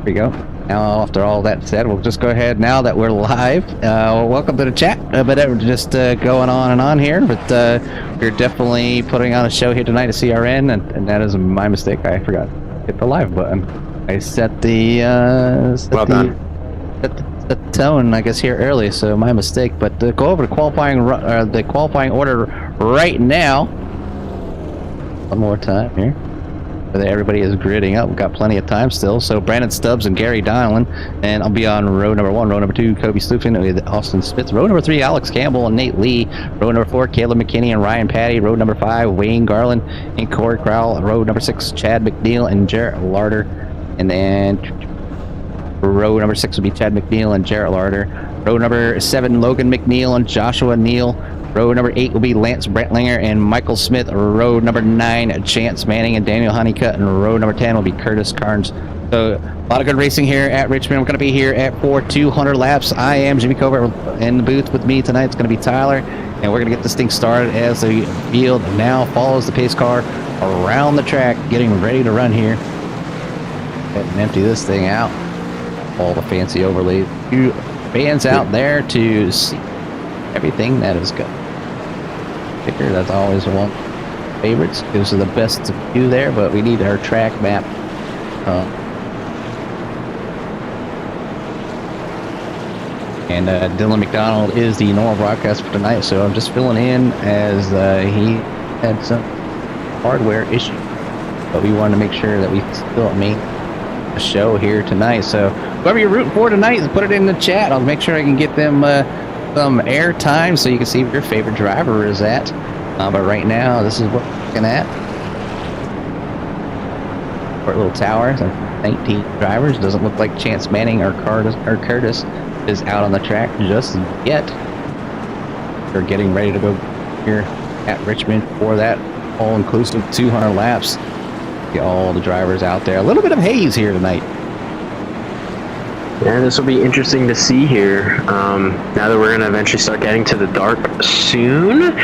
we go. Now, after all that said, we'll just go ahead now that we're live. Welcome to the chat. But we're just going on and on here. But we're definitely putting on a show here tonight at CRN, and that is my mistake. I forgot to hit the live button. I set the the tone, I guess, here early, so my mistake. But go over to the qualifying order right now. One more time here. Everybody is gridding up. We've got plenty of time still. So Brandon Stubbs and Gary Donlan, and I'll be on row number 1, row number 2, Kobe Sloofin with Austin Smith, row number 3, Alex Campbell and Nate Lee, row number 4, Caleb McKinney and Ryan Patty, row number 5, Wayne Garland and Corey Crowell, row number 6, Chad McNeil and Jarrett Larder, and then row number 6 will be Chad McNeil and Jarrett Larder, row number 7, Logan McNeil and Joshua Neal, row number 8 will be Lance Brentlinger and Michael Smith. Row number 9, Chance Manning and Daniel Honeycutt. And row number 10 will be Curtis Carnes. So a lot of good racing here at Richmond. We're going to be here for 200 laps. I am Jimmy Covert. In the booth with me tonight. It's going to be Tyler. And we're going to get this thing started as the field now follows the pace car around the track, getting ready to run here. And empty this thing out. All the fancy overlays. Few fans out there to see everything that is good. That's always one of my favorites. Gives us the best view there, but we need our track map. And Dylan McDonald is the normal broadcast for tonight, so I'm just filling in as he had some hardware issue. But we wanted to make sure that we still made a show here tonight. So whoever you're rooting for tonight, put it in the chat. I'll make sure I can get them some air time so you can see where your favorite driver is at. But right now, this is what we're looking at. Short little tower, 19 drivers. Doesn't look like Chance Manning or Curtis is out on the track just yet. We're getting ready to go here at Richmond for that all-inclusive 200 laps. Get all the drivers out there. A little bit of haze here tonight. Yeah, this will be interesting to see here. Now that we're going to eventually start getting to the dark soon,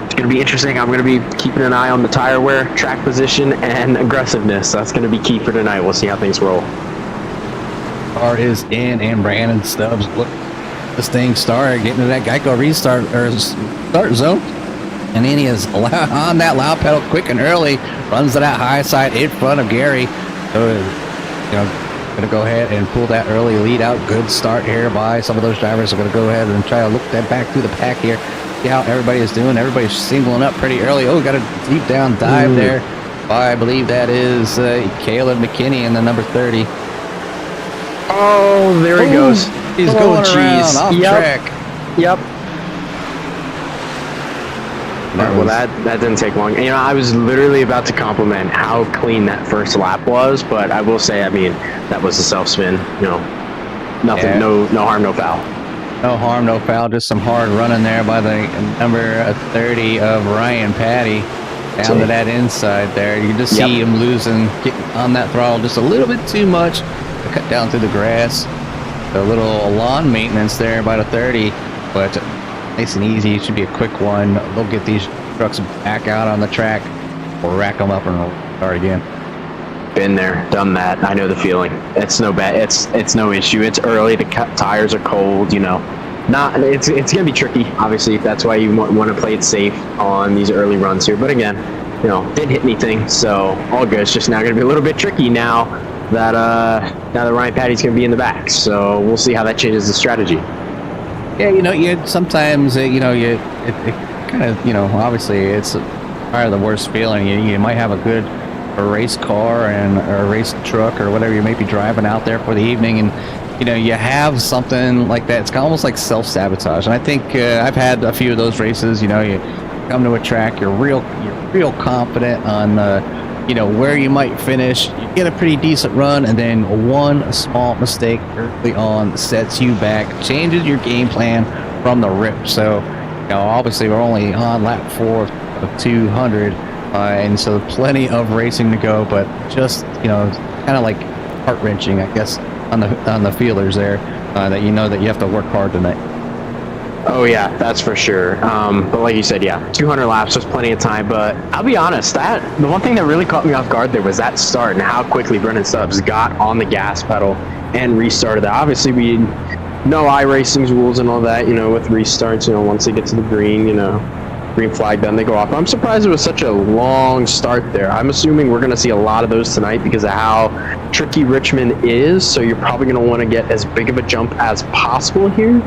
it's going to be interesting. I'm going to be keeping an eye on the tire wear, track position, and aggressiveness. That's going to be key for tonight. We'll see how things roll. Car is in, and Brandon Stubbs, look, this thing started getting to that Geico restart or start zone. And then he is on that loud pedal quick and early, runs to that high side in front of Gary. So, going to go ahead and pull that early lead out. Good start here by some of those drivers. Are going to go ahead and try to look that back through the pack here. See how everybody is doing. Everybody's singling up pretty early. Oh, got a deep down dive there. I believe that is Caleb McKinney in the number 30. Oh, there he goes. He's going cheese. Off track. Yep. Well, that didn't take long. You know, I was literally about to compliment how clean that first lap was, but I will say, I mean, that was a self-spin. You know, nothing, yeah. No harm, no foul. No harm, no foul. Just some hard running there by the number 30 of Ryan Patty down to that inside there. You can just see him losing, getting on that throttle just a little bit too much to cut down through the grass. A little lawn maintenance there by the 30, but nice and easy. It should be a quick one. They'll get these trucks back out on the track, or rack them up and start again. Been there, done that. I know the feeling. It's no bad. It's no issue. It's early. The tires are cold. You know, it's gonna be tricky. Obviously, that's why you want to play it safe on these early runs here. But again, you know, didn't hit anything, so all good. It's just now gonna be a little bit tricky now that Ryan Patty's gonna be in the back. So we'll see how that changes the strategy. Yeah, you know, sometimes, it kind of, obviously it's probably the worst feeling. You might have a race car and or a race truck or whatever you may be driving out there for the evening, and, you have something like that. It's almost like self-sabotage. And I think I've had a few of those races. You come to a track, you're real confident on, where you might finish. You get a pretty decent run, and then one small mistake early on sets you back, changes your game plan from the rip. So, obviously we're only on lap 4 of 200, and so plenty of racing to go, but just, kind of like heart-wrenching, I guess, on the feelers there, that that you have to work hard tonight. Oh yeah, that's for sure. But like you said, yeah, 200 laps was plenty of time. But I'll be honest, that the one thing that really caught me off guard there was that start and how quickly Brennan Stubbs got on the gas pedal and restarted that. Obviously, we know iRacing's rules and all that, with restarts. Once they get to the green, green flag, then they go off. I'm surprised it was such a long start there. I'm assuming we're going to see a lot of those tonight because of how tricky Richmond is. So you're probably going to want to get as big of a jump as possible here.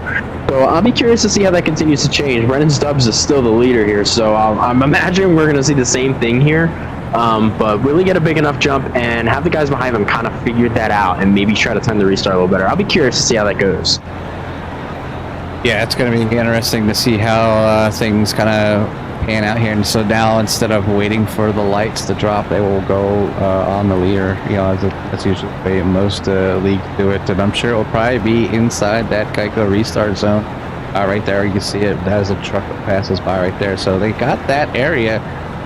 So I'll be curious to see how that continues to change. Brennan Stubbs is still the leader here, so I'm imagining we're going to see the same thing here. But really get a big enough jump and have the guys behind them kind of figure that out and maybe try to time the restart a little better. I'll be curious to see how that goes. Yeah, it's going to be interesting to see how things kind of pan out here. And so now, instead of waiting for the lights to drop, they will go on the leader. That's usually the way most leagues do it. And I'm sure it will probably be inside that Geico restart zone. Right there, you can see it as a truck that passes by right there. So they got that area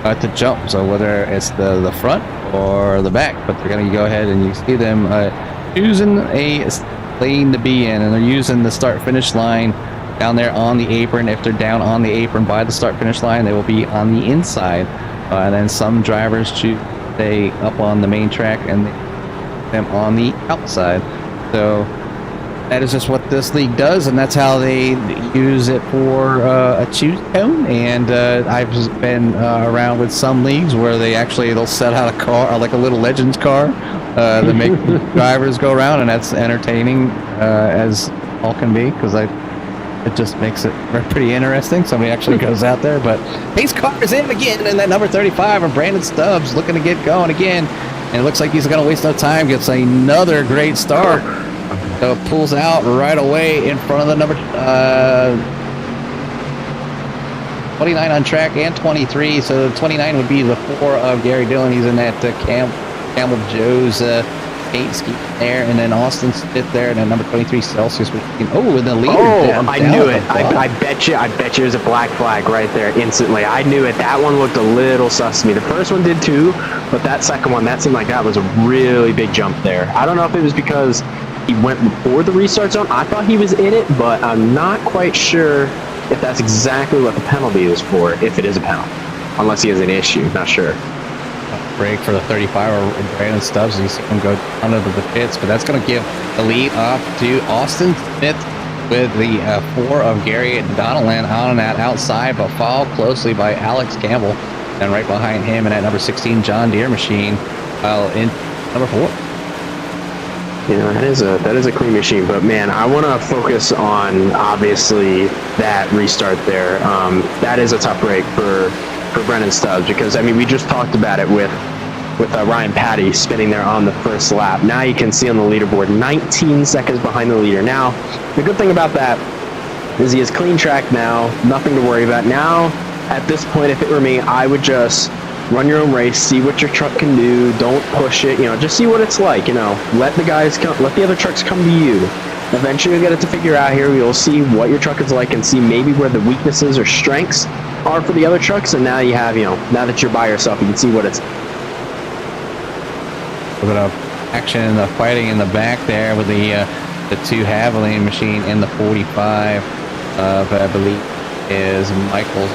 to jump. So whether it's the front or the back, but they're going to go ahead and you see them choosing a lane to be in, and they're using the start-finish line down there on the apron. If they're down on the apron by the start-finish line, they will be on the inside. And then some drivers choose to stay up on the main track and them on the outside. So that is just what this league does, and that's how they use it for a choose cone. And I've been around with some leagues where they'll set out a car, like a little Legends car, that make drivers go around, and that's entertaining as all can be, because it just makes it pretty interesting. Somebody actually goes out there, but pace car is in again, and that number 35 of Brandon Stubbs looking to get going again, and it looks like he's going to waste no time, gets another great start. So pulls out right away in front of the number 29 on track and 23. So 29 would be the 4 of Gary Dillon. He's in that Campbell Joe's paint scheme there, and then Austin Smith there, and then number 23 Celsius. And the leader. I knew it. I bet you it was a black flag right there instantly. I knew it. That one looked a little sus to me. The first one did too, but that second one, that seemed like that was a really big jump there. I don't know if it was because he went before the restart zone. I thought he was in it, but I'm not quite sure if that's exactly what the penalty is for, if it is a penalty. Unless he has an issue, not sure. Break for the 35 or Brandon Stubbs. You see him go under the pits, but that's going to give the lead off to Austin Smith with the 4 of Gary Donnellan on that outside, but followed closely by Alex Campbell, and right behind him in that number 16 John Deere machine, in number 4. That is a clean machine, but man, I want to focus on obviously that restart there. That is a tough break for Brennan Stubbs, because we just talked about it with Ryan Patty spinning there on the first lap. Now you can see on the leaderboard 19 seconds behind the leader. Now the good thing about that is he has clean track now, nothing to worry about. Now at this point, if it were me, I would just run your own race, see what your truck can do, don't push it, just see what it's like, let the guys come, let the other trucks come to you. Eventually you'll get it to figure out here. You'll see what your truck is like and see maybe where the weaknesses or strengths are for the other trucks, and now you have, now that you're by yourself, you can see what it's. A bit of action, the fighting in the back there with the 2 Haviland machine in the 45 of, I believe, is Michael's.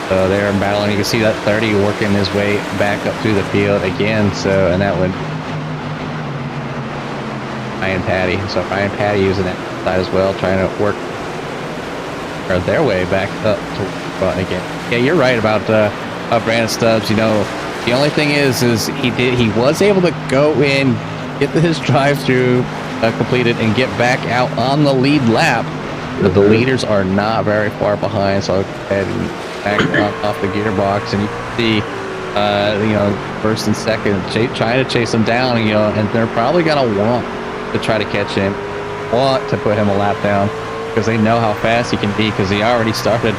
So they're battling. You can see that 30 working his way back up through the field again. So, and that would Ryan Patty. So Ryan Patty using that side as well, trying to work their way back up to front again. Yeah, you're right about Brandon Stubbs. The only thing is he was able to go in, get his drive-through completed, and get back out on the lead lap. But the leaders are not very far behind. So I'll go ahead and back off the gearbox, and you can see first and second trying to chase him down, and they're probably going to want to try to catch him, want to put him a lap down, because they know how fast he can be, because he already started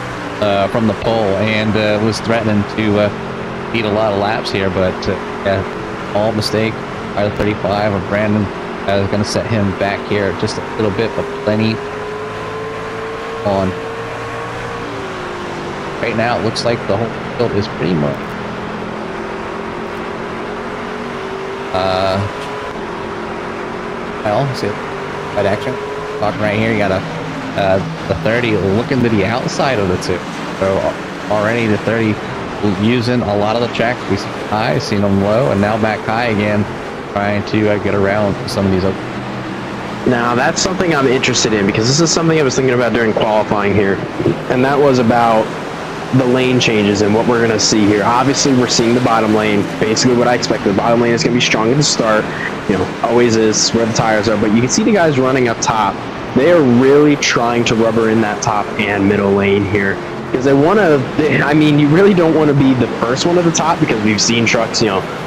from the pole and was threatening to beat a lot of laps here. But all mistake by the 35 of Brandon is going to set him back here just a little bit, but plenty on. Right now, it looks like the whole field is pretty much see that action. Talking right here, you got a the 30 looking to the outside of the two. So already the 30 using a lot of the track. We see high, seen them low, and now back high again, trying to get around some of these. Now that's something I'm interested in, because this is something I was thinking about during qualifying here, and that was about the lane changes and what we're going to see here. Obviously, we're seeing the bottom lane, basically what I expected. The bottom lane is going to be strong at the start, always is where the tires are, but you can see the guys running up top. They are really trying to rubber in that top and middle lane here, because they want to, you really don't want to be the first one at the top, because we've seen trucks,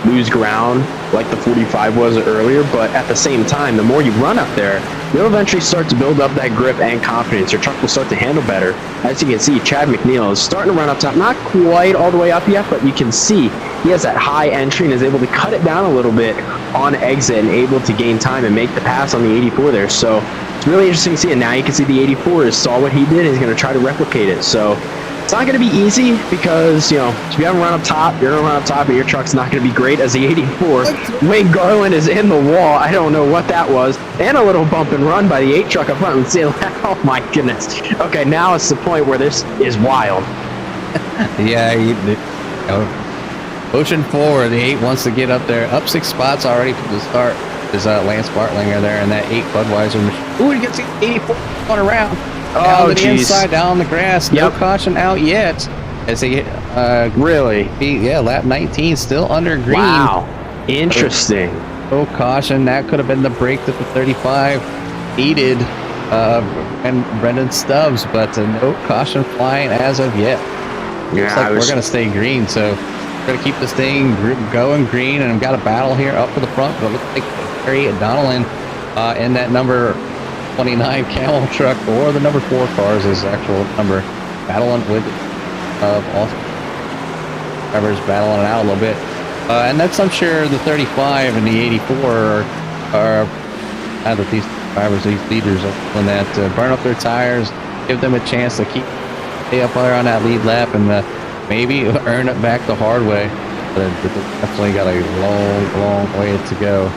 lose ground like the 45 was earlier, but at the same time, the more you run up there, you'll eventually start to build up that grip and confidence. Your truck will start to handle better. As you can see, Chad McNeil is starting to run up top, not quite all the way up yet, but you can see he has that high entry and is able to cut it down a little bit on exit and able to gain time and make the pass on the 84 there. So it's really interesting to see, and now you can see the 84 saw what he did and he's going to try to replicate it. So it's not going to be easy, because, if you haven't run up top, you're going to run up top, and your truck's not going to be great as the 84. Wayne Garland is in the wall. I don't know what that was. And a little bump and run by the 8 truck up front. Oh, my goodness. Okay, now it's the point where this is wild. Yeah, pushing forward. The 8 wants to get up there. Up 6 spots already from the start. There's Lance Bartlinger there, and that 8 Budweiser machine. Ooh, he gets the 84 going around. Down to the inside, down on the grass. No caution out yet. As he really? Lap 19, still under green. Wow, interesting. No caution. That could have been the break that the 35 needed, and Brendan Stubbs, but no caution flying as of yet. Looks like we're gonna stay green, so we're gonna keep this thing going green, and I've got a battle here up to the front. But it looks like Harry Donnellan in that number 29 Camel truck, or the number 4 cars is actual number, battling with Austin drivers, battling it out a little bit, and that's, I'm sure, the 35 and the 84 are that these drivers, these leaders, are doing that to burn up their tires, give them a chance to stay up there on that lead lap, and maybe earn it back the hard way. But definitely got a long way to go.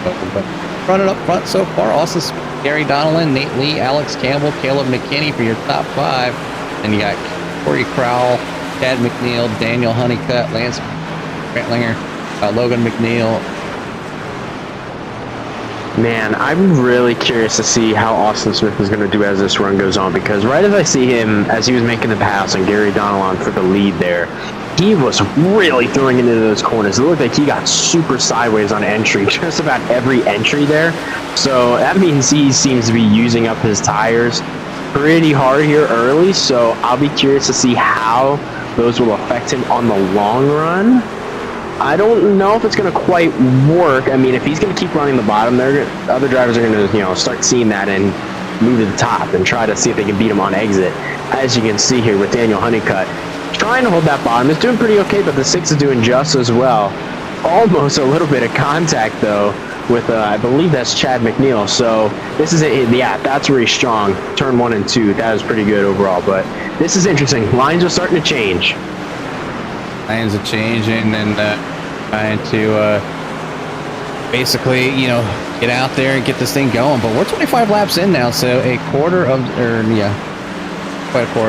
But running up front so far, also Gary Donnellan, Nate Lee, Alex Campbell, Caleb McKinney for your top 5. And you got Corey Crowell, Chad McNeil, Daniel Honeycutt, Lance Brantlinger, Logan McNeil. Man, I'm really curious to see how Austin Smith is going to do as this run goes on, because right as I see him, as he was making the pass on Gary Donnellan for the lead there, he was really throwing it into those corners. It looked like he got super sideways on entry, just about every entry there. So that means he seems to be using up his tires pretty hard here early. So I'll be curious to see how those will affect him on the long run. I don't know if it's going to quite work. I mean, if he's going to keep running the bottom, other drivers are going to, start seeing that and move to the top and try to see if they can beat him on exit. As you can see here with Daniel Honeycutt, trying to hold that bottom. It's doing pretty okay, but the 6 is doing just as well. Almost a little bit of contact, though, with, I believe that's Chad McNeil. So this is it. Yeah, that's where he's strong. Turn 1 and 2. That was pretty good overall, but this is interesting. Lines are starting to change. Lines are changing, and trying to basically, get out there and get this thing going. But we're 25 laps in now, so quite a quarter of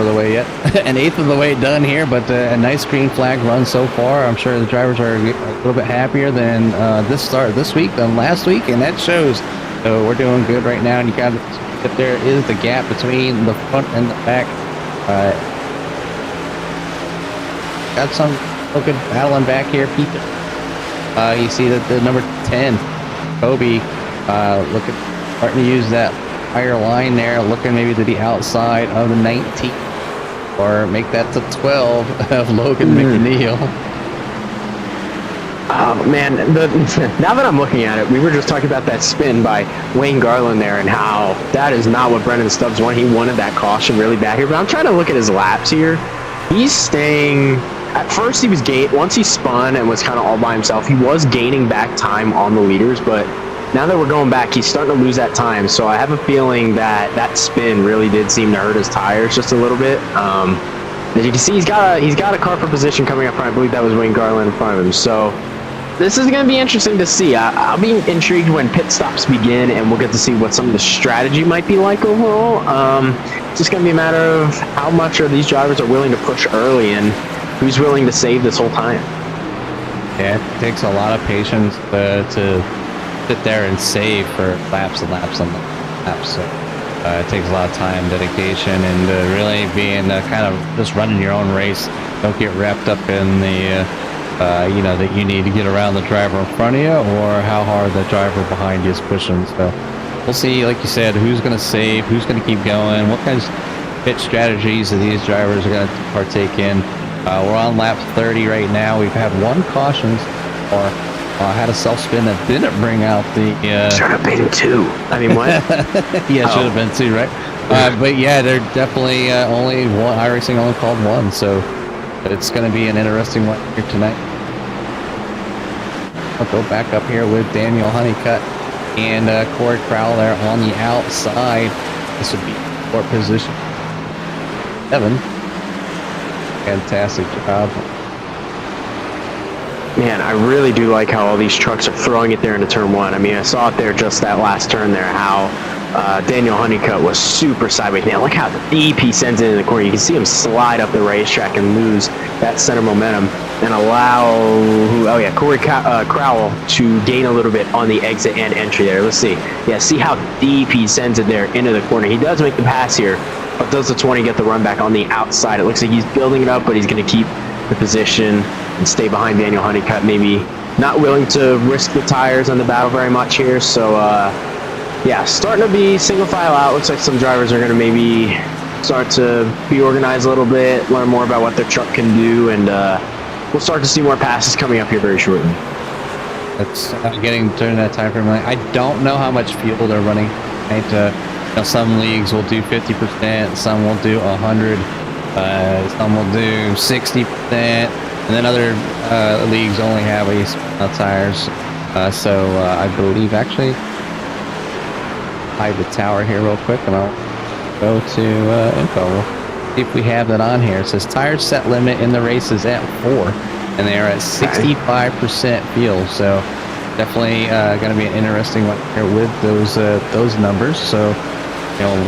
the way yet. An eighth of the way done here, but a nice green flag run so far. I'm sure the drivers are a little bit happier than this week than last week, and that shows. So we're doing good right now, and you got to, if there is the gap between the front and the back. Got some looking battling back here, Pete. You see that the number 10, Kobe, starting to use that higher line there, looking maybe to the outside of the 19, or make that to 12 of Logan McNeil. Oh man, now that I'm looking at it, we were just talking about that spin by Wayne Garland there, and how that is not what Brendan Stubbs wanted. He wanted that caution really bad here, but I'm trying to look at his laps here. He's staying. At first, he was once he spun and was kind of all by himself, he was gaining back time on the leaders, but now that we're going back, he's starting to lose that time. So I have a feeling that that spin really did seem to hurt his tires just a little bit. As you can see, he's got a car for position coming up front. I believe that was Wayne Garland in front of him. So This is going to be interesting to see. I'll be intrigued when pit stops begin, and we'll get to see what some of the strategy might be like overall. It's just going to be a matter of how much are these drivers are willing to push early, and who's willing to save this whole time. Yeah, it takes a lot of patience to sit there and save for laps and laps and laps. So it takes a lot of time, dedication, and really being kind of just running your own race. Don't get wrapped up in the that you need to get around the driver in front of you or how hard the driver behind you is pushing. So we'll see, like you said, who's going to save, who's going to keep going, what kinds of pit strategies that these drivers are going to partake in. We're on lap 30 right now. We've had one caution, or had a self-spin that didn't bring out the... Should have been 2. I mean, what? Yeah, should have been 2, right? But yeah, they're definitely only one. iRacing only called 1, so it's going to be an interesting one here tonight. I'll go back up here with Daniel Honeycutt and Corey Crowell there on the outside. This would be 4th position. Evan, fantastic job. Man, I really do like how all these trucks are throwing it there into turn 1. I mean, I saw it there just that last turn there, how Daniel Honeycutt was super sideways. Man, look how deep he sends it in the corner. You can see him slide up the racetrack and lose that center momentum and allow, Corey Crowell to gain a little bit on the exit and entry there. Let's see. Yeah, see how deep he sends it there into the corner. He does make the pass here, but does the 20 get the run back on the outside? It looks like he's building it up, but he's going to keep the position and stay behind Daniel Honeycutt. Maybe not willing to risk the tires on the battle very much here. So, yeah, starting to be single file out. Looks like some drivers are going to maybe start to be organized a little bit, learn more about what their truck can do, and we'll start to see more passes coming up here very shortly. It's getting during that time frame. I don't know how much fuel they're running. Some leagues will do 50%, some will do 100, some will do 60%, and then other leagues only have tires. So I believe actually. Hide the tower here real quick, and I'll go to info. We'll see if we have that on here. It says tire set limit in the race is at 4, and they are at 65% fuel. So definitely going to be an interesting one here with those numbers. So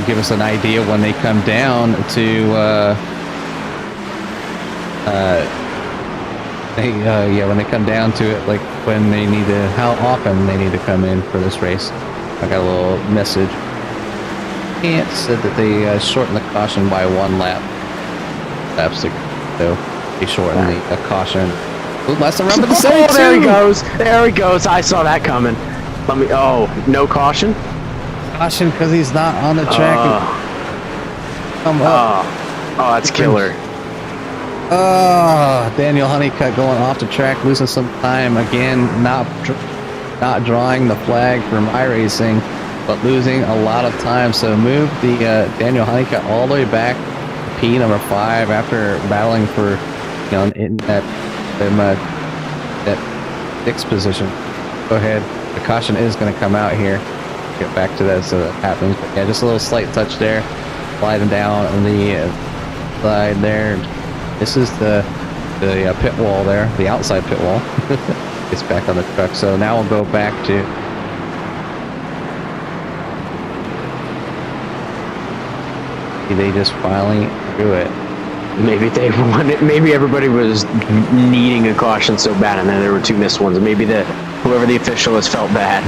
give us an idea when they come down to when they come down to it, like when they need to, how often they need to come in for this race. I got a little message. And it said that they shortened the caution by 1 lap. So they shortened the caution. Ooh, less than run, oh, there he goes. There he goes. I saw that coming. No caution? Caution because he's not on the track. Come up. Oh, that's killer. Daniel Honeycutt going off the track, losing some time again. Not drawing the flag from iRacing, but losing a lot of time. So move the Daniel Honeycutt all the way back to P number 5 after battling for in that 6th position. Go ahead. The caution is going to come out here. Get back to that so that happens. But yeah, just a little slight touch there, sliding down on the side there. This is the pit wall there, the outside pit wall. Gets back on the truck. So now we'll go back to they just finally do it. Maybe they wanted. Maybe everybody was needing a caution so bad, and then there were 2 missed ones. Maybe whoever the official has felt bad.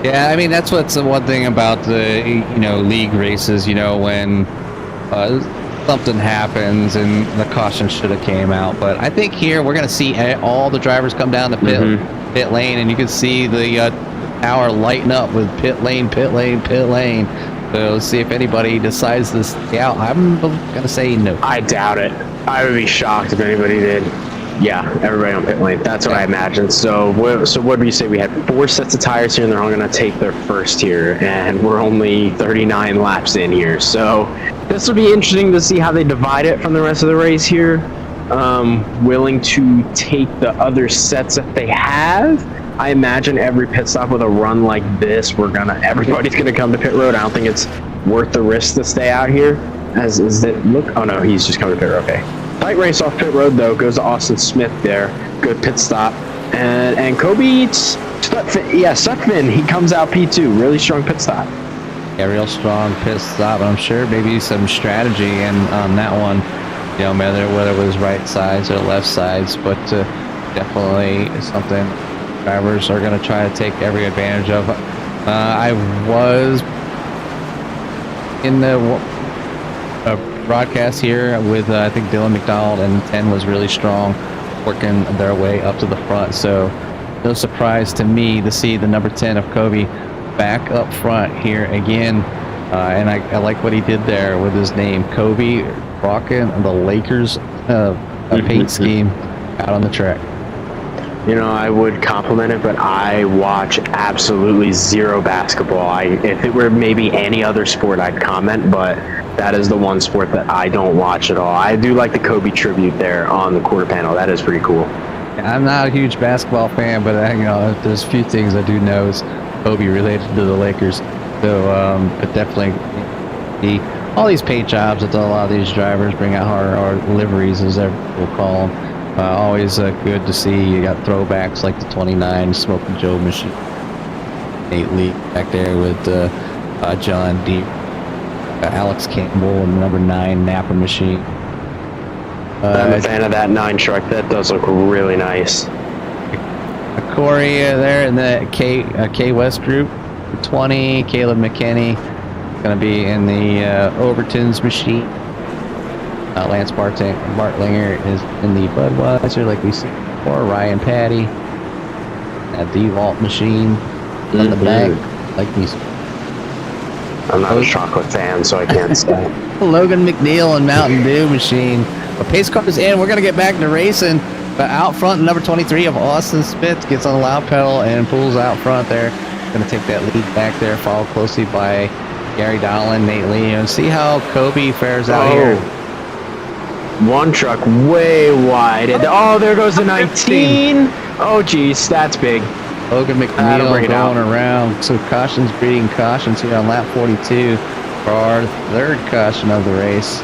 Yeah, I mean that's what's the one thing about the league races. When something happens and the caution should have came out, but I think here we're going to see all the drivers come down the pit lane, and you can see the tower lighten up with pit lane. So let's see if anybody decides to stay out. I'm going to say no. I doubt it. I would be shocked if anybody did. Yeah, everybody on pit lane. That's what I imagined. So what do you say? We had 4 sets of tires here, and they're all going to take their first here, and we're only 39 laps in here. So this will be interesting to see how they divide it from the rest of the race here. Willing to take the other sets that they have. I imagine every pit stop with a run like this, everybody's gonna come to pit road. I don't think it's worth the risk to stay out here. Oh no, he's just coming to pit road. Okay. Tight race off pit road though, goes to Austin Smith there. Good pit stop. And Kobe Sutphin, he comes out P2, really strong pit stop. Yeah, real strong pit stop. I'm sure maybe some strategy and on that one, you know, whether it was right sides or left sides, but definitely something drivers are going to try to take every advantage of. I was in the broadcast here with I think Dylan McDonald, and 10 was really strong, working their way up to the front. So no surprise to me to see the number 10 of Kobe back up front here again. And I like what he did there with his name, Kobe, rocking the Lakers paint scheme out on the track. You know, I would compliment it, but I watch absolutely zero basketball. If it were maybe any other sport, I'd comment, but that is the one sport that I don't watch at all. I do like the Kobe tribute there on the quarter panel. That is pretty cool. I'm not a huge basketball fan, but you know, there's a few things I do know is Kobe related to the Lakers. So, but definitely all these paint jobs that a lot of these drivers bring out, or liveries as we'll call them. Always good to see. You got throwbacks like the 29 Smoking Joe machine, Nate Lee back there with John D. Alex Campbell and number 9 Napa machine. I'm a fan of that 9 truck. That does look really nice. Corey there in the K West group, 20. Caleb McKinney going to be in the Overton's machine. Lance Bartlinger is in the Budweiser, like we said before. Ryan Patty at the Vault machine on the back, like these. I'm not a chocolate fan, so I can't say. Logan McNeil and Mountain Dew machine. But pace car is in. We're going to get back to racing. But out front, number 23 of Austin Smith gets on the loud pedal and pulls out front there. Going to take that lead back there, followed closely by Gary Donlin, Nate Lee. And see how Kobe fares out here. One truck way wide. Oh, there goes the 19. Oh, geez, that's big. Logan McNeil going around. So cautions breeding cautions here on lap 42 for our third caution of the race.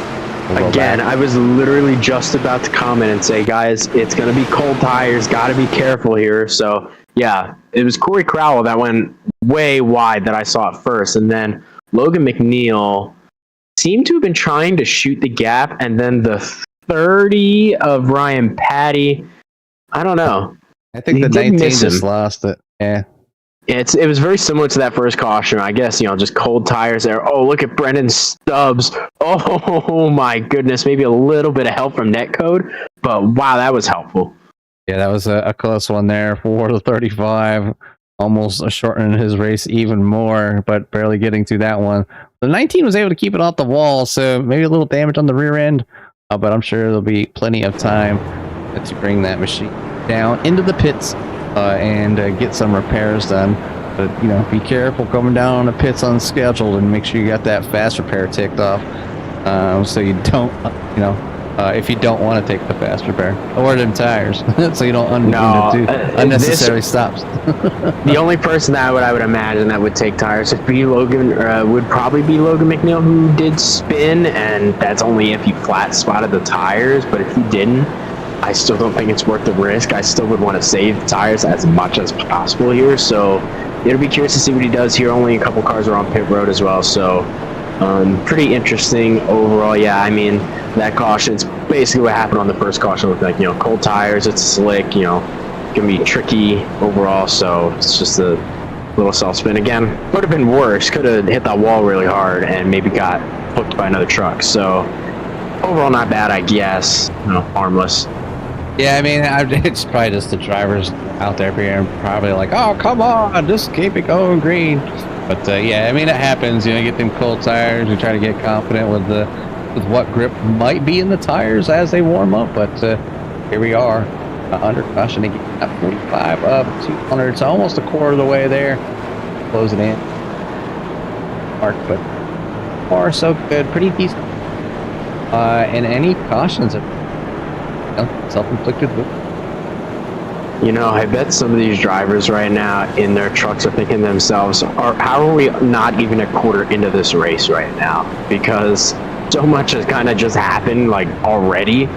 Again, I was literally just about to comment and say, guys, it's going to be cold tires. Got to be careful here. So, yeah, it was Corey Crowell that went way wide that I saw it first. And then Logan McNeil seemed to have been trying to shoot the gap. And then the 30 of Ryan Patty, I don't know. I think the 19 just lost it. Yeah. It was very similar to that first caution. I guess, you know, just cold tires there. Oh, look at Brendan Stubbs. Oh, my goodness. Maybe a little bit of help from Netcode. But, wow, that was helpful. Yeah, that was a close one there for the 35. Almost shortening his race even more, but barely getting to that one. The 19 was able to keep it off the wall, so maybe a little damage on the rear end. But I'm sure there'll be plenty of time to bring that machine down into the pits and get some repairs done. But, you know, be careful coming down on the pits unscheduled and make sure you got that fast repair ticked off so you don't, you know, if you don't want to take the fast repair or them tires so you don't do unnecessary stops. The only person that I would imagine that would take tires would probably be Logan McNeil, who did spin, and that's only if he flat spotted the tires. But if he didn't, I still don't think it's worth the risk. I still would want to save the tires as much as possible here. So it'll be curious to see what he does here. Only a couple cars are on pit road as well, so pretty interesting overall. Yeah, I mean, that caution, it's basically what happened on the first caution with, like, you know, cold tires. It's slick, you know, gonna be tricky overall. So it's just a little self spin again. Would have been worse. Could have hit that wall really hard and maybe got hooked by another truck. So overall, not bad, I guess. You know, harmless. Yeah, I mean, it's probably just the drivers out there being probably like, oh, come on, just keep it going green. But yeah, I mean, it happens. You know, you get them cold tires. You try to get confident with what grip might be in the tires as they warm up. But here we are, under caution again at 45 up 200. It's almost a quarter of the way there. Closing in. Mark, but far so good, pretty decent. And any cautions, self-inflicted. You know, I bet some of these drivers right now in their trucks are thinking to themselves, how are we not even a quarter into this race right now? Because so much has kind of just happened, like, already.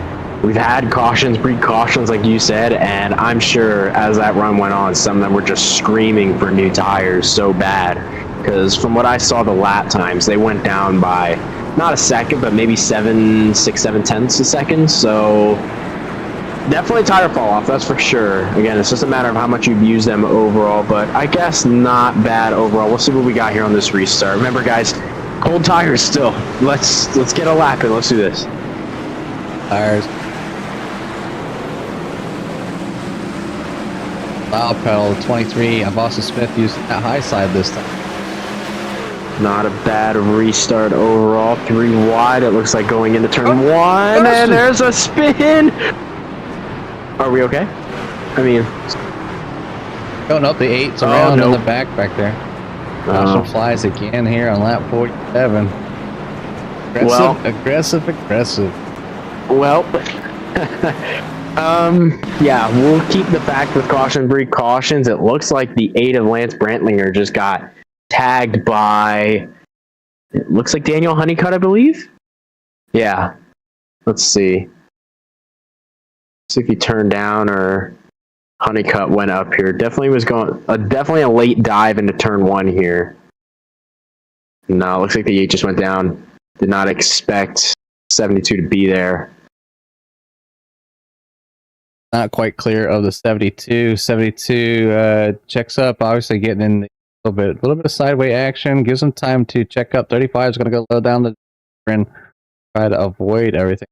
we've had cautions, precautions, like you said, and I'm sure as that run went on, some of them were just screaming for new tires so bad. Because from what I saw, the lap times, they went down by not a second, but maybe 7/10 a second. So definitely tire fall off, that's for sure. Again, it's just a matter of how much you've used them overall, but I guess not bad overall. We'll see what we got here on this restart. Remember, guys, cold tires still. Let's get a lap and let's do this. Tires. Loud pedal 23. Boston Smith used that high side this time. Not a bad restart overall. 3 wide. It looks like going into turn 1, and there's a spin. Are we okay? I mean, going up the 8s around in the back there. Caution flies again here on lap 47. Aggressive. Well, yeah, we'll keep the fact with caution precautions. It looks like the 8 of Lance Brantlinger just got tagged by, it looks like Daniel Honeycutt, I believe. Yeah. Let's see. See if he turned down or Honeycutt went up here. Definitely was going, definitely a late dive into turn 1 here. No, it looks like the 8 just went down. Did not expect 72 to be there. Not quite clear of the 72. 72 checks up, obviously getting in a little bit of sideway action. Gives him time to check up. 35 is going to go low down the and try to avoid everything.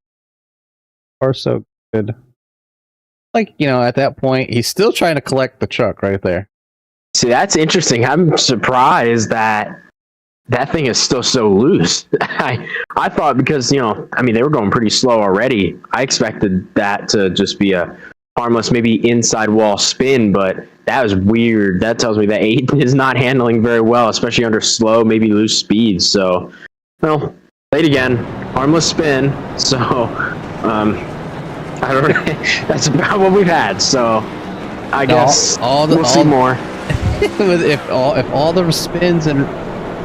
Or so good. Like, you know, at that point, he's still trying to collect the truck right there. See, that's interesting. I'm surprised that that thing is still so loose. I thought because, you know, I mean, they were going pretty slow already. I expected that to just be a harmless, maybe inside wall spin, but that was weird. That tells me that 8 is not handling very well, especially under slow, maybe loose speeds. So, well, late again, harmless spin. So, I don't know. That's about what we've had. So, I guess we'll see more. if all the spins and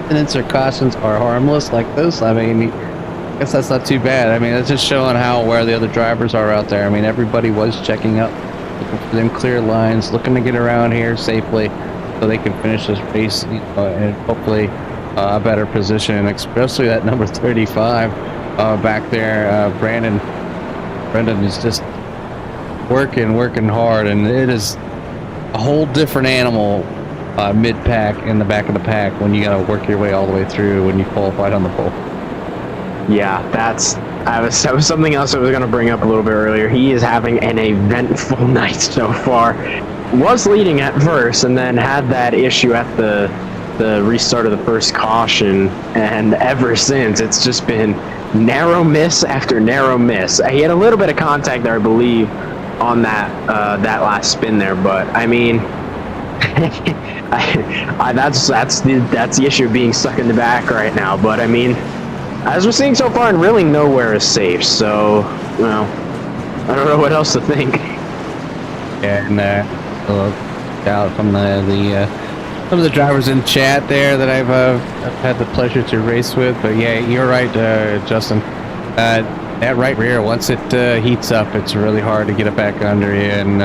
incidents or cautions are harmless like this, I mean, I guess that's not too bad. I mean, it's just showing how aware the other drivers are out there. I mean, everybody was checking up, looking for them clear lines, looking to get around here safely so they can finish this race, you know, and hopefully a better position, especially that number 35 back there. Brendan is just working hard, and it is a whole different animal mid-pack in the back of the pack when you got to work your way all the way through when you qualified on the pole. Yeah, that was something else I was going to bring up a little bit earlier. He is having an eventful night so far. Was leading at first and then had that issue at the restart of the first caution, and ever since it's just been narrow miss after narrow miss. He had a little bit of contact there, I believe, on that last spin there, but I mean, that's the issue of being stuck in the back right now. But I mean, as we're seeing so far, and really nowhere is safe. So, well, I don't know what else to think. Yeah, and out from some of the drivers in chat there that I've had the pleasure to race with. But yeah, you're right, Justin. That right rear, once it heats up, it's really hard to get it back under you, and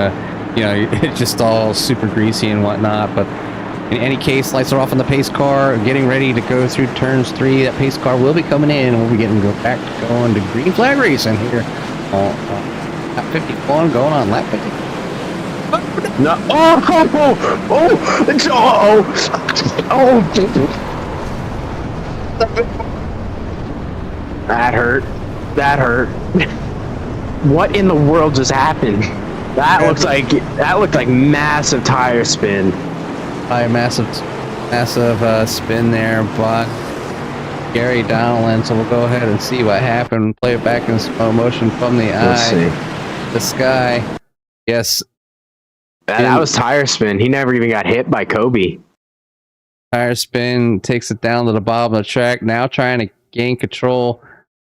you know, it's just all super greasy and whatnot. But in any case, lights are off on the pace car, getting ready to go through turns 3. That pace car will be coming in, and we'll be getting back to going to green flag racing here on lap 51, going on lap 50. No! That hurt. That hurt. What in the world just happened? That looked like massive tire spin. Massive spin there, but Gary Donnellan. So we'll go ahead and see what happened. Play it back in slow motion from the eye, the sky. Yes, that was tire spin. He never even got hit by Kobe. Tire spin takes it down to the bottom of the track. Now trying to gain control,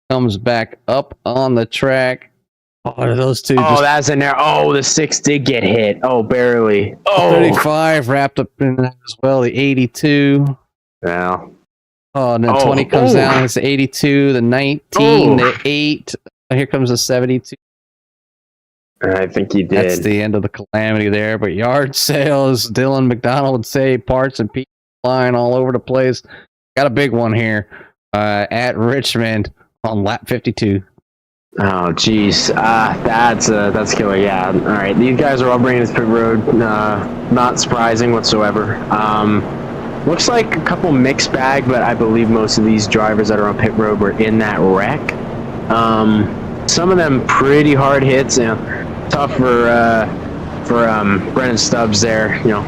comes back up on the track. Oh, those two. Oh, that's in there. Oh, the 6 did get hit. Oh, barely. Oh, 35 wrapped up in that as well. The 82. Yeah. Oh, and then 20 comes down. It's the 82, the 19, the 8. Here comes the 72. I think you did. That's the end of the calamity there. But yard sales, Dylan McDonald would say, parts and pieces flying all over the place. Got a big one here at Richmond on lap 52. Oh, geez. That's killer. Yeah. All right. These guys are all bringing us pit road. Not surprising whatsoever. Looks like a couple mixed bag, but I believe most of these drivers that are on pit road were in that wreck. Some of them pretty hard hits. You know, tough for Brennan Stubbs there. You know,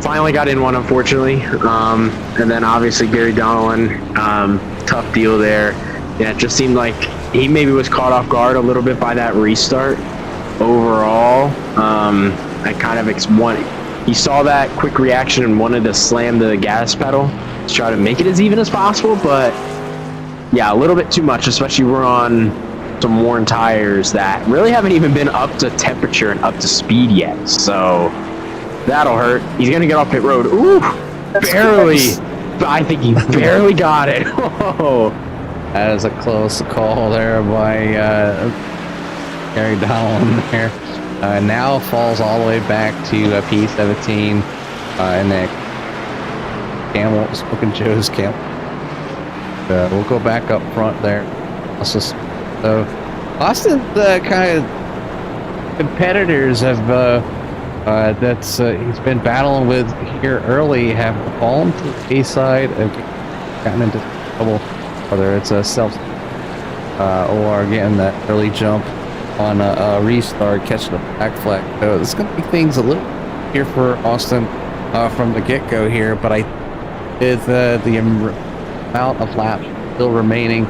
finally got in one, unfortunately. And then obviously Gary Donnellan, tough deal there. Yeah, it just seemed like he maybe was caught off guard a little bit by that restart. Overall, I kind of he saw that quick reaction and wanted to slam the gas pedal to try to make it as even as possible, but yeah, a little bit too much, especially we're on some worn tires that really haven't even been up to temperature and up to speed yet, so that'll hurt. He's gonna get off pit road. Ooh, barely. I think he barely got it. Whoa. That is a close call there by Gary Donnellan there. Now falls all the way back to P17 and then Camel, Smoking Joe's Camel. We'll go back up front there. So Austin, the kind of competitors have he's been battling with here early have fallen to the A side and gotten into trouble, whether it's a self or getting that early jump on a restart, catching a back flag. So it's going to be things a little here for Austin from the get-go here, but with the amount of laps still remaining,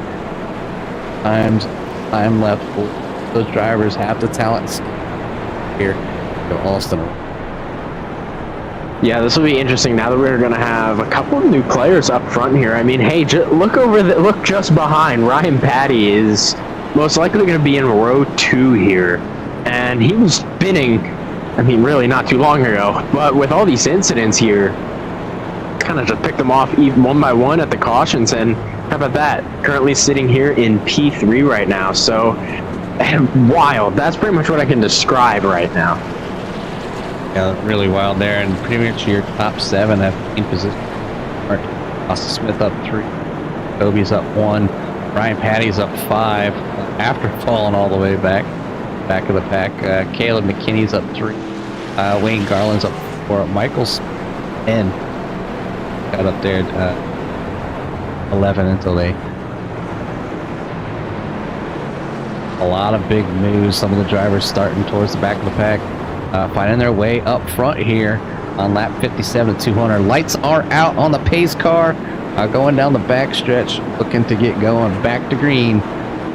time left, those drivers have the talent here to Austin. Yeah, this will be interesting now that we're going to have a couple of new players up front here. I mean, hey, look just behind. Ryan Patty is most likely going to be in row 2 here, and he was spinning, I mean, really not too long ago, but with all these incidents here, kind of just picked them off even one by one at the cautions, and how about that? Currently sitting here in P3 right now, so wild. That's pretty much what I can describe right now. Yeah, really wild there, and pretty much your top 7 have in position. Austin Smith up 3, Kobe's up 1, Ryan Patty's up 5 after falling all the way back of the pack. Caleb McKinney's up 3, Wayne Garland's up 4, Michael's 10 got up there 11 until they. A lot of big moves. Some of the drivers starting towards the back of the pack. Finding their way up front here on lap 57 to 200. Lights are out on the pace car. Going down the back stretch, looking to get going back to green.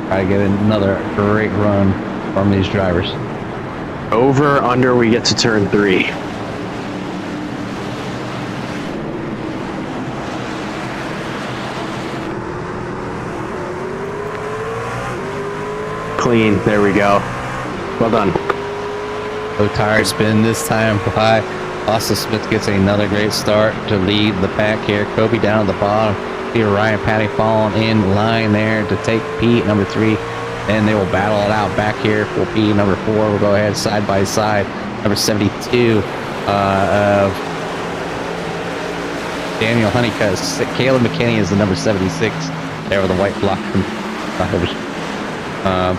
Try to get another great run from these drivers. Over, under, we get to turn 3. Clean, there we go. Well done. No tire spin this time by Austin Smith gets another great start to lead the pack here. Kobe down at the bottom. Here Ryan Patty falling in line there to take P number 3. And they will battle it out back here for P number 4. We'll go ahead side by side. Number 72 of Daniel Honeycutt. Caleb McKinney is the number 76 there with the white block.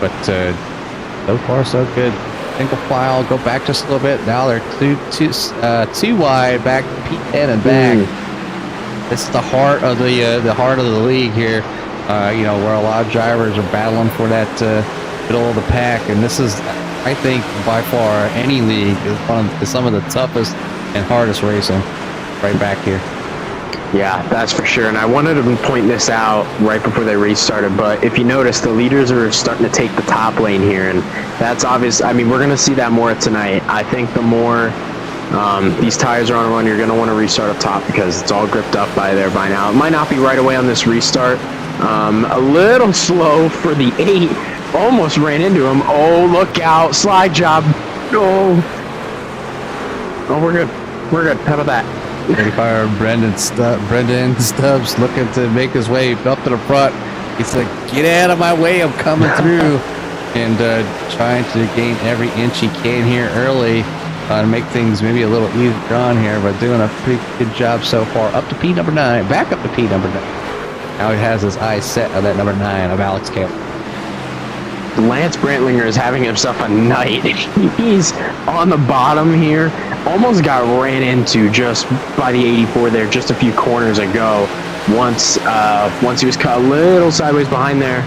But so far so good. Single file, go back just a little bit. Now they're too wide back, P10 and back. This is the heart of the league here. You know, where a lot of drivers are battling for that middle of the pack, and this is, I think, by far any league is some of the toughest and hardest racing right back here. Yeah, that's for sure. And I wanted to point this out right before they restarted, but if you notice, the leaders are starting to take the top lane here, and that's obvious. I mean, we're going to see that more tonight. I think the more these tires are on a run, you're going to want to restart up top because it's all gripped up by now. It might not be right away on this restart. A little slow for the 8. Almost ran into him. Oh, look out. Slide job. Oh, we're good. We're good. How about that? 35 Brendan Stubbs looking to make his way up to the front. He's like, get out of my way, I'm coming through. and trying to gain every inch he can here early to make things maybe a little easier on here, but doing a pretty good job so far. Up to P number 9, back up to P number 9. Now he has his eyes set on that number 9 of Alex Campbell. Lance Brantlinger is having himself a night. He's on the bottom here. Almost got ran into just by the 84 there just a few corners ago. Once he was cut a little sideways behind there.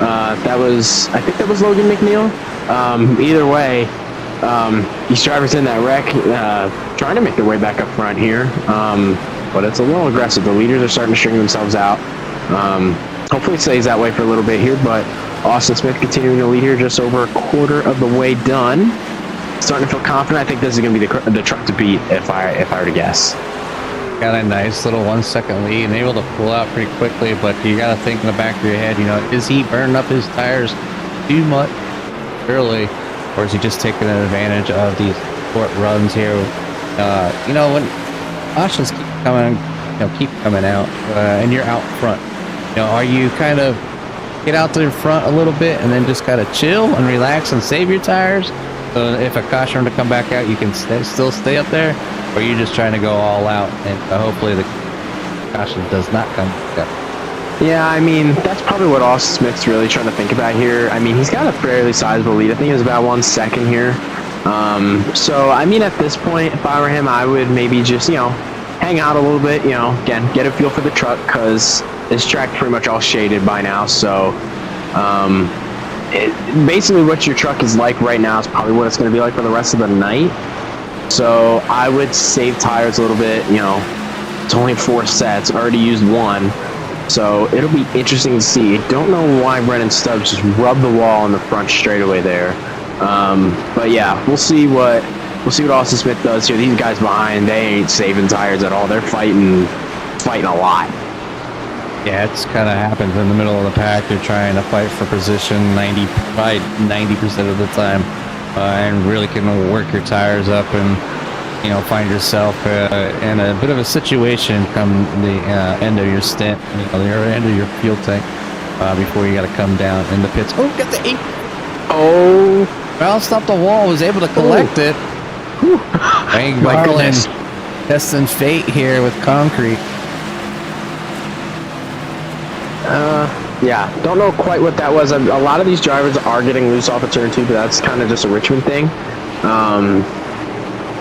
I think that was Logan McNeil. Either way, these drivers in that wreck trying to make their way back up front here. But it's a little aggressive. The leaders are starting to string themselves out. Hopefully it stays that way for a little bit here, but Austin Smith continuing to lead here, just over a quarter of the way done. Starting to feel confident. I think this is going to be the truck to beat if I were to guess. Got a nice little 1 second lead and able to pull out pretty quickly, but you got to think in the back of your head, is he burning up his tires too much early, or is he just taking advantage of these short runs here? When options keep coming out, and you're out front, are you kind of get out to the front a little bit and then just kind of chill and relax and save your tires? So if a caution were to come back out, you can still stay up there, or are you just trying to go all out and hopefully the caution does not come back up? Yeah, I mean, that's probably what Austin Smith's really trying to think about here. I mean, he's got a fairly sizable lead. I think it was about 1 second here. So, I mean, at this point, if I were him, I would maybe just, hang out a little bit, again, get a feel for the truck, because this track's pretty much all shaded by now. So, basically what your truck is like right now is probably what it's going to be like for the rest of the night. So I would save tires a little bit. It's only 4 sets, already used 1, so it'll be interesting to see. Don't know why Brennan Stubbs just rubbed the wall on the front straightaway there, but yeah, we'll see what Austin Smith does here. These guys behind, they ain't saving tires at all. They're fighting a lot. Yeah, it's kind of happens in the middle of the pack. They're trying to fight for position 90% of the time, and really can work your tires up and find yourself in a bit of a situation come the end of your stint, the end of your fuel tank, before you got to come down in the pits. Oh, got the 8. Oh, bounced off the wall, was able to collect it. Wayne Garland testing fate here with concrete. Yeah, don't know quite what that was. A lot of these drivers are getting loose off of turn 2, but that's kind of just a Richmond thing.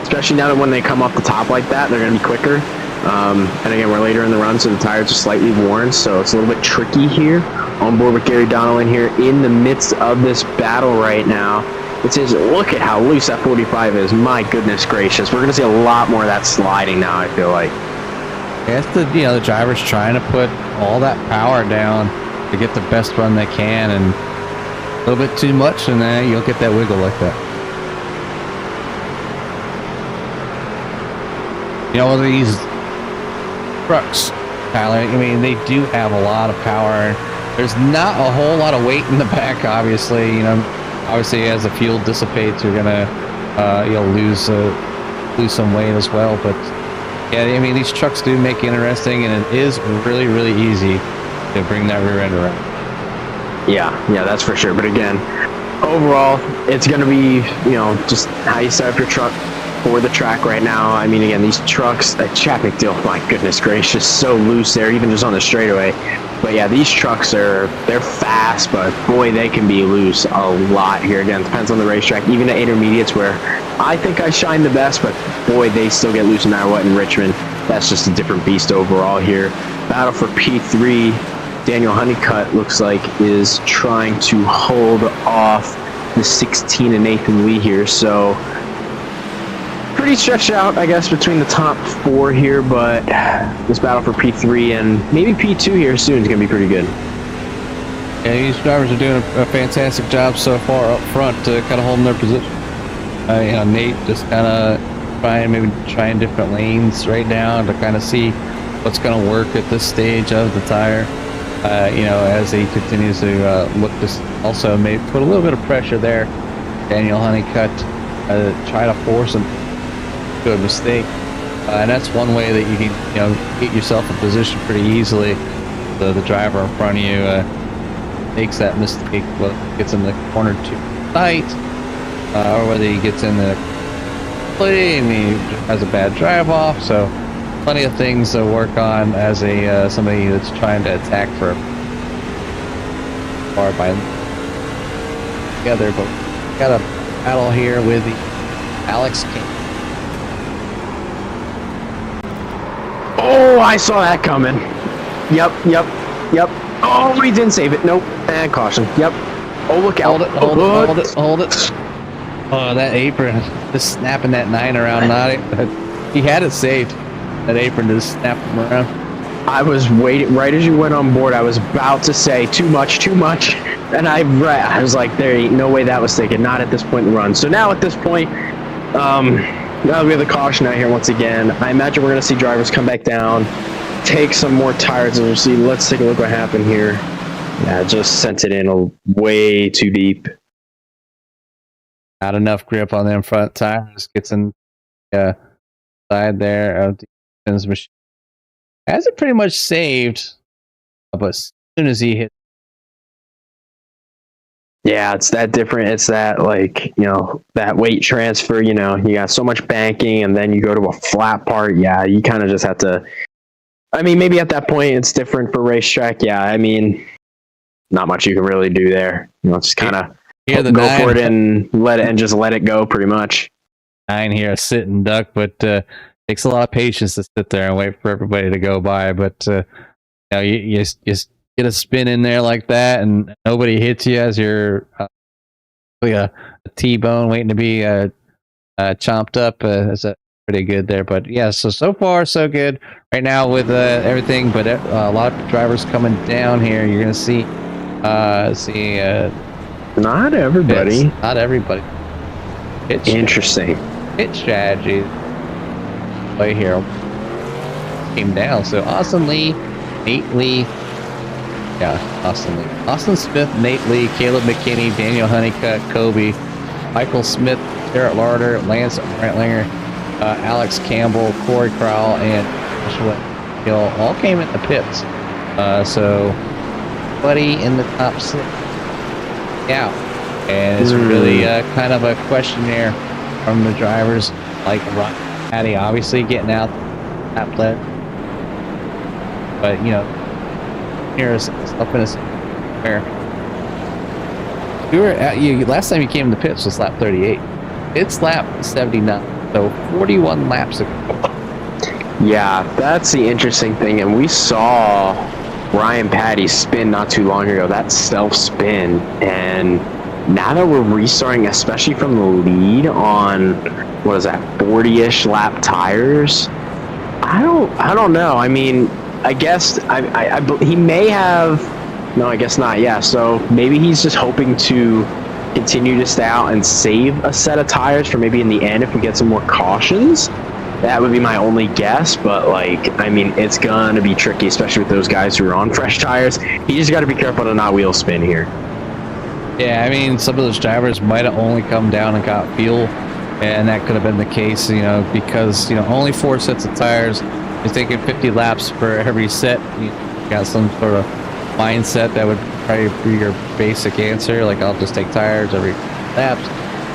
Especially now that when they come off the top like that, they're going to be quicker. And again, we're later in the run, so the tires are slightly worn, so it's a little bit tricky here. On board with Gary Donnellan here in the midst of this battle right now. It says, look at how loose that 45 is. My goodness gracious. We're going to see a lot more of that sliding now, I feel like. Yeah, it's the drivers trying to put all that power down to get the best run they can, and a little bit too much, and then you'll get that wiggle like that. These trucks, Tyler, I mean, they do have a lot of power. There's not a whole lot of weight in the back, obviously. Obviously as the fuel dissipates, you're gonna lose some weight as well. But yeah, I mean, these trucks do make it interesting, and it is really, really easy to bring that rear end around. Yeah, that's for sure. But again, overall, it's going to be, just how you set up your truck for the track right now. I mean, again, these trucks, that Chad McDill, my goodness gracious, so loose there, even just on the straightaway. But yeah, these trucks they're fast, but boy, they can be loose a lot here. Again, depends on the racetrack, even at intermediates where I think I shine the best, but boy, they still get loose no matter what in Richmond. That's just a different beast overall here. Battle for P3. Daniel Honeycutt looks like is trying to hold off the 16 and Nathan Lee here. So pretty stretched out, I guess, between the top 4 here, but this battle for P3 and maybe P2 here soon is going to be pretty good. Yeah, these drivers are doing a fantastic job so far up front to kind of holding their position. Nate just kind of trying different lanes right now to kind of see what's going to work at this stage of the tire. As he continues to look to also maybe put a little bit of pressure there. Daniel Honeycutt try to force him to a mistake, and that's one way that you can get yourself in position pretty easily. The driver in front of you makes that mistake, whether he gets in the corner too tight, or whether he gets in the play and he has a bad drive off. So plenty of things to work on as a somebody that's trying to attack for far by together. But we got a battle here with the Alex King. Oh, I saw that coming. Yep. Oh, he didn't save it. Nope. And caution. Yep. Oh, look out. Hold it. Oh, that apron. Just snapping that 9 around. He had it saved. That apron just snapped him around. I was waiting. Right as you went on board, I was about to say, too much. And I was like, there ain't no way that was taken. Not at this point in the run. So now at this point, now we have the caution out here once again. I imagine we're going to see drivers come back down, take some more tires, and we'll see. Let's take a look what happened here. Yeah, just sent it in way too deep. Not enough grip on them front tires. Gets in the side there of the machine. Has it pretty much saved, but as soon as he hit. Yeah, it's that different. It's that, like, that weight transfer, you got so much banking and then you go to a flat part. Yeah, you kind of just have to. I mean, maybe at that point it's different for racetrack. Yeah, I mean, not much you can really do there. Just kind of go for it and just let it go, pretty much. 9 here, sit and duck, but takes a lot of patience to sit there and wait for everybody to go by. But you get a spin in there like that, and nobody hits you as you're a T-bone waiting to be chomped up. Is pretty good there. But yeah, so far so good right now with everything. But a lot of drivers coming down here. You're gonna see not everybody. Not everybody. Interesting. Hit strategy play here came down. So Austin Lee, Nate Lee. Yeah, Austin Lee. Austin Smith, Nate Lee, Caleb McKinney, Daniel Honeycutt, Kobe, Michael Smith, Garrett Larder, Lance Brantlinger, Alex Campbell, Corey Crowell, and Joshua Hill all came in the pits. So, buddy in the top 6 out. And it's really kind of a question there from the drivers, like Ron Patty obviously getting out that led. But, here is up in a where we were at you last time you came to the pits was lap 38. It's lap 79, so 41 laps ago. Yeah, that's the interesting thing, and we saw Ryan Patty spin not too long ago, that self spin, and now that we're restarting, especially from the lead on 40-ish lap tires, I don't know. I mean, I guess he may have. No, I guess not. Yeah, so maybe he's just hoping to continue to stay out and save a set of tires for maybe in the end if we get some more cautions. That would be my only guess, but I mean, it's gonna be tricky, especially with those guys who are on fresh tires. You just got to be careful to not wheel spin here. Yeah, I mean, some of those drivers might have only come down and got fuel, and that could have been the case, because only 4 sets of tires. You're taking 50 laps for every set. You got some sort of mindset that would probably be your basic answer. Like, I'll just take tires every laps.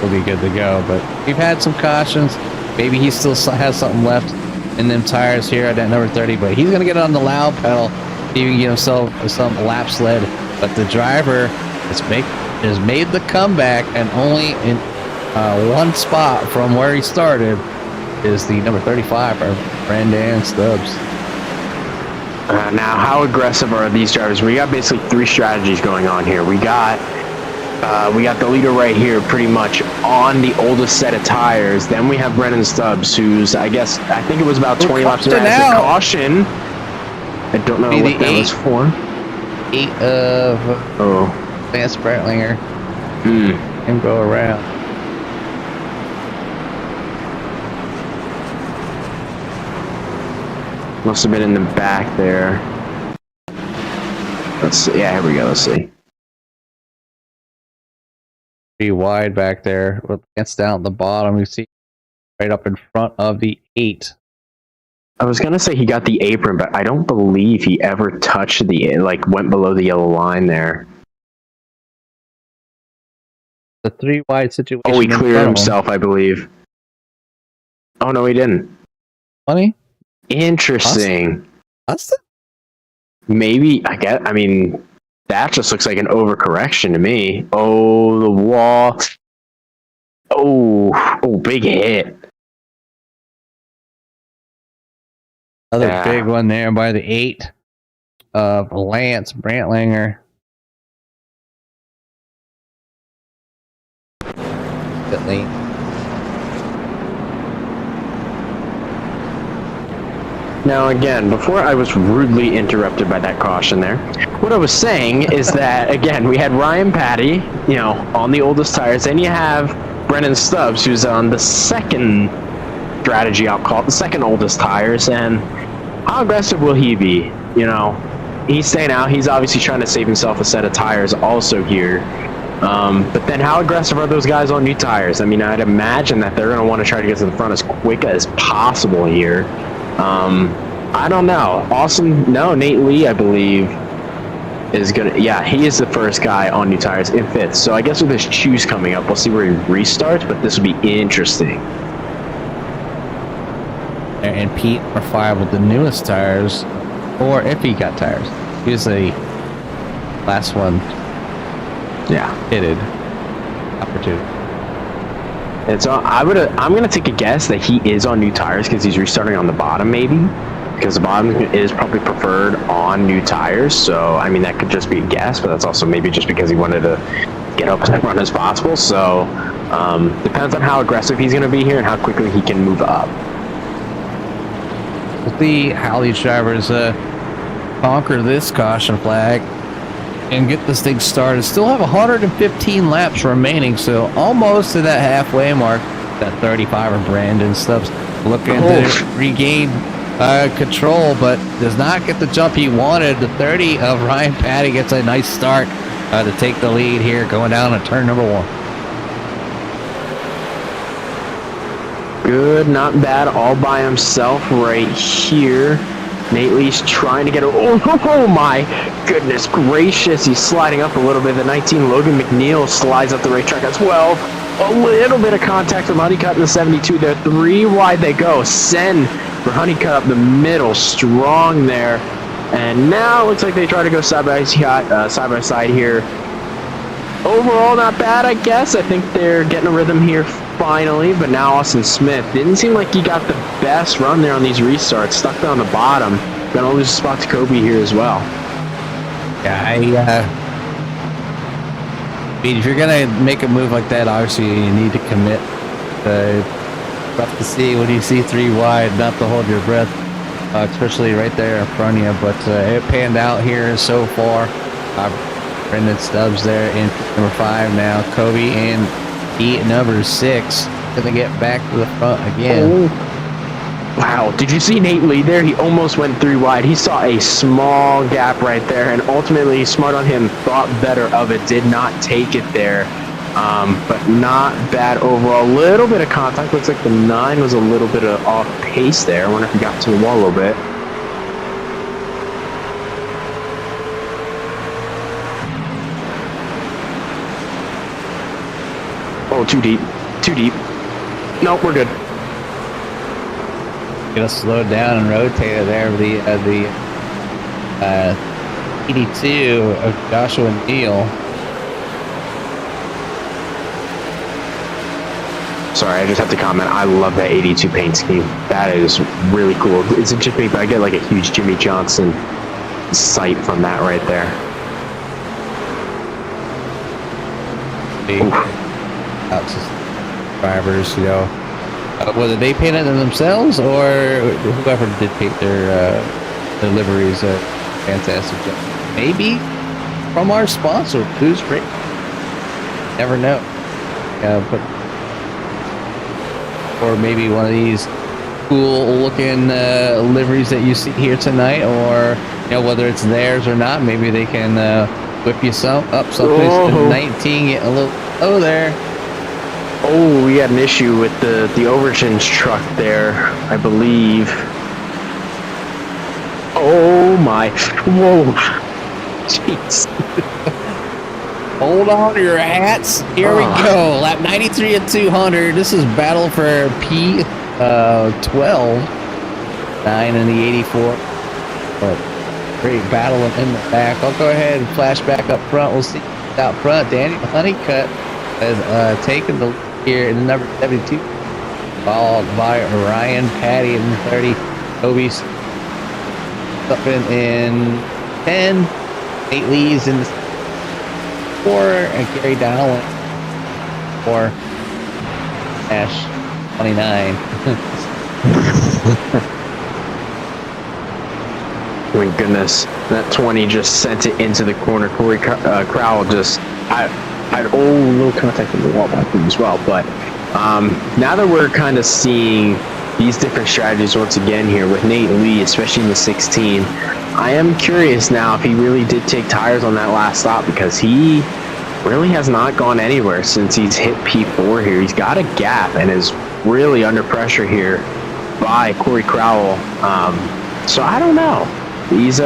We'll be good to go. But we've had some cautions. Maybe he still has something left in them tires here at that number 30. But he's going to get on the loud pedal. He can get himself some laps led. But the driver has made the comeback, and only in one spot from where he started is the number 35 for Brandon Stubbs. Now, how aggressive are these drivers? We got basically 3 strategies going on here. We got the leader right here pretty much on the oldest set of tires. Then we have Brendan Stubbs, who's, I think it was about 20 laps around as a caution. I don't know what that was for. 8 of Lance Brantlinger. And go around. Must have been in the back there. Let's see. Yeah, here we go. Let's see. Pretty wide back there. It's down at the bottom. You see right up in front of the 8. I was gonna say he got the apron, but I don't believe he ever touched went below the yellow line there. the 3 wide situation. Oh, he in cleared front of him. himself, I believe. Oh, no, he didn't. Funny. Interesting. Austin? Maybe, I mean, that just looks like an overcorrection to me. Oh, the wall. Oh, big hit. Another big one there by the 8 of Lance Brantlinger. Bit late. Now, again, before I was rudely interrupted by that caution there, what I was saying is that, again, we had Ryan Patty, on the oldest tires. Then you have Brennan Stubbs, who's on the second strategy, I'll call it, the second oldest tires. And how aggressive will he be? He's staying out. He's obviously trying to save himself a set of tires also here. But then how aggressive are those guys on new tires? I mean, I'd imagine that they're going to want to try to get to the front as quick as possible here. I don't know. Nate Lee, I believe, is gonna. Yeah, he is the first guy on new tires in 5th. So I guess with his choose coming up, we'll see where he restarts. But this will be interesting. And Pete are 5 with the newest tires, or if he got tires. He was the last one. Yeah, pitted. Opportunity. And so I'm gonna take a guess that he is on new tires because he's restarting on the bottom, maybe, because the bottom is probably preferred on new tires. So I mean, that could just be a guess, but that's also maybe just because he wanted to get up as front as possible. So depends on how aggressive he's gonna be here and how quickly he can move up. We'll see how these drivers conquer this caution flag and get this thing started. Still have 115 laps remaining, so almost to that halfway mark. That 35 of Brandon Stubbs looking to regain control, but does not get the jump he wanted. The 30 of Ryan Patty gets a nice start to take the lead here, going down to turn number 1. Good, not bad, all by himself right here. Nate Lee's trying to get oh my goodness gracious, he's sliding up a little bit. The 19 Logan McNeil slides up the racetrack as well. A little bit of contact with Honeycutt in the 72 there. 3 wide they go. Send for Honeycutt up the middle, strong there. And now it looks like they try to go side by side here. Overall, not bad, I guess. I think they're getting a rhythm here finally, but now Austin Smith didn't seem like he got the best run there on these restarts. Stuck down the bottom. Gonna lose a spot to Kobe here as well. Yeah, I mean, if you're gonna make a move like that, obviously you need to commit. Rough to see when you see 3 wide, not to hold your breath, especially right there in front of you. But it panned out here so far. Brendan Stubbs there in number 5 now. Kobe in Pete number 6. Gonna get back to the front again. Oh. Wow, did you see Nate Lee there? He almost went 3 wide. He saw a small gap right there, and ultimately, smart on him, thought better of it, did not take it there. But not bad overall. A little bit of contact. Looks like the 9 was a little bit of off pace there. I wonder if he got to the wall a little bit. Oh, too deep. Too deep. Nope, we're good. Gonna slow down and rotate there. The 82 of Joshua Neal. Sorry, I just have to comment. I love that 82 paint scheme. That is really cool. It's a just me, but I get like a huge Jimmy Johnson sight from that right there. Out to drivers, whether they painted them themselves or whoever did paint their liveries, fantastic job. Maybe from our sponsor, Booze Break. Never know. But or maybe one of these cool looking liveries that you see here tonight, or whether it's theirs or not, maybe they can whip you up something. 19, get a little low there. Oh, we had an issue with the Overton's truck there, I believe. Oh my, whoa, jeez. Hold on to your hats. Here we go. Lap 93 at 200. This is battle for P12. 9 in the 84. But great battle in the back. I'll go ahead and flash back up front. We'll see out front. Daniel Honeycutt has taken the lead here in the number 72. Followed by Ryan Patty in 30. Kobe's up in 10. Nate Lee's in the 4. And Gary Dowling 4. Ash 29. My goodness, that 20 just sent it into the corner. Corey Crowell just had a little contact with the wall back there as well. But now that we're kind of seeing these different strategies once again here with Nate Lee, especially in the 16, I am curious now if he really did take tires on that last stop, because he really has not gone anywhere since he's hit P4 here. He's got a gap and is really under pressure here by Corey Crowell. So I don't know. These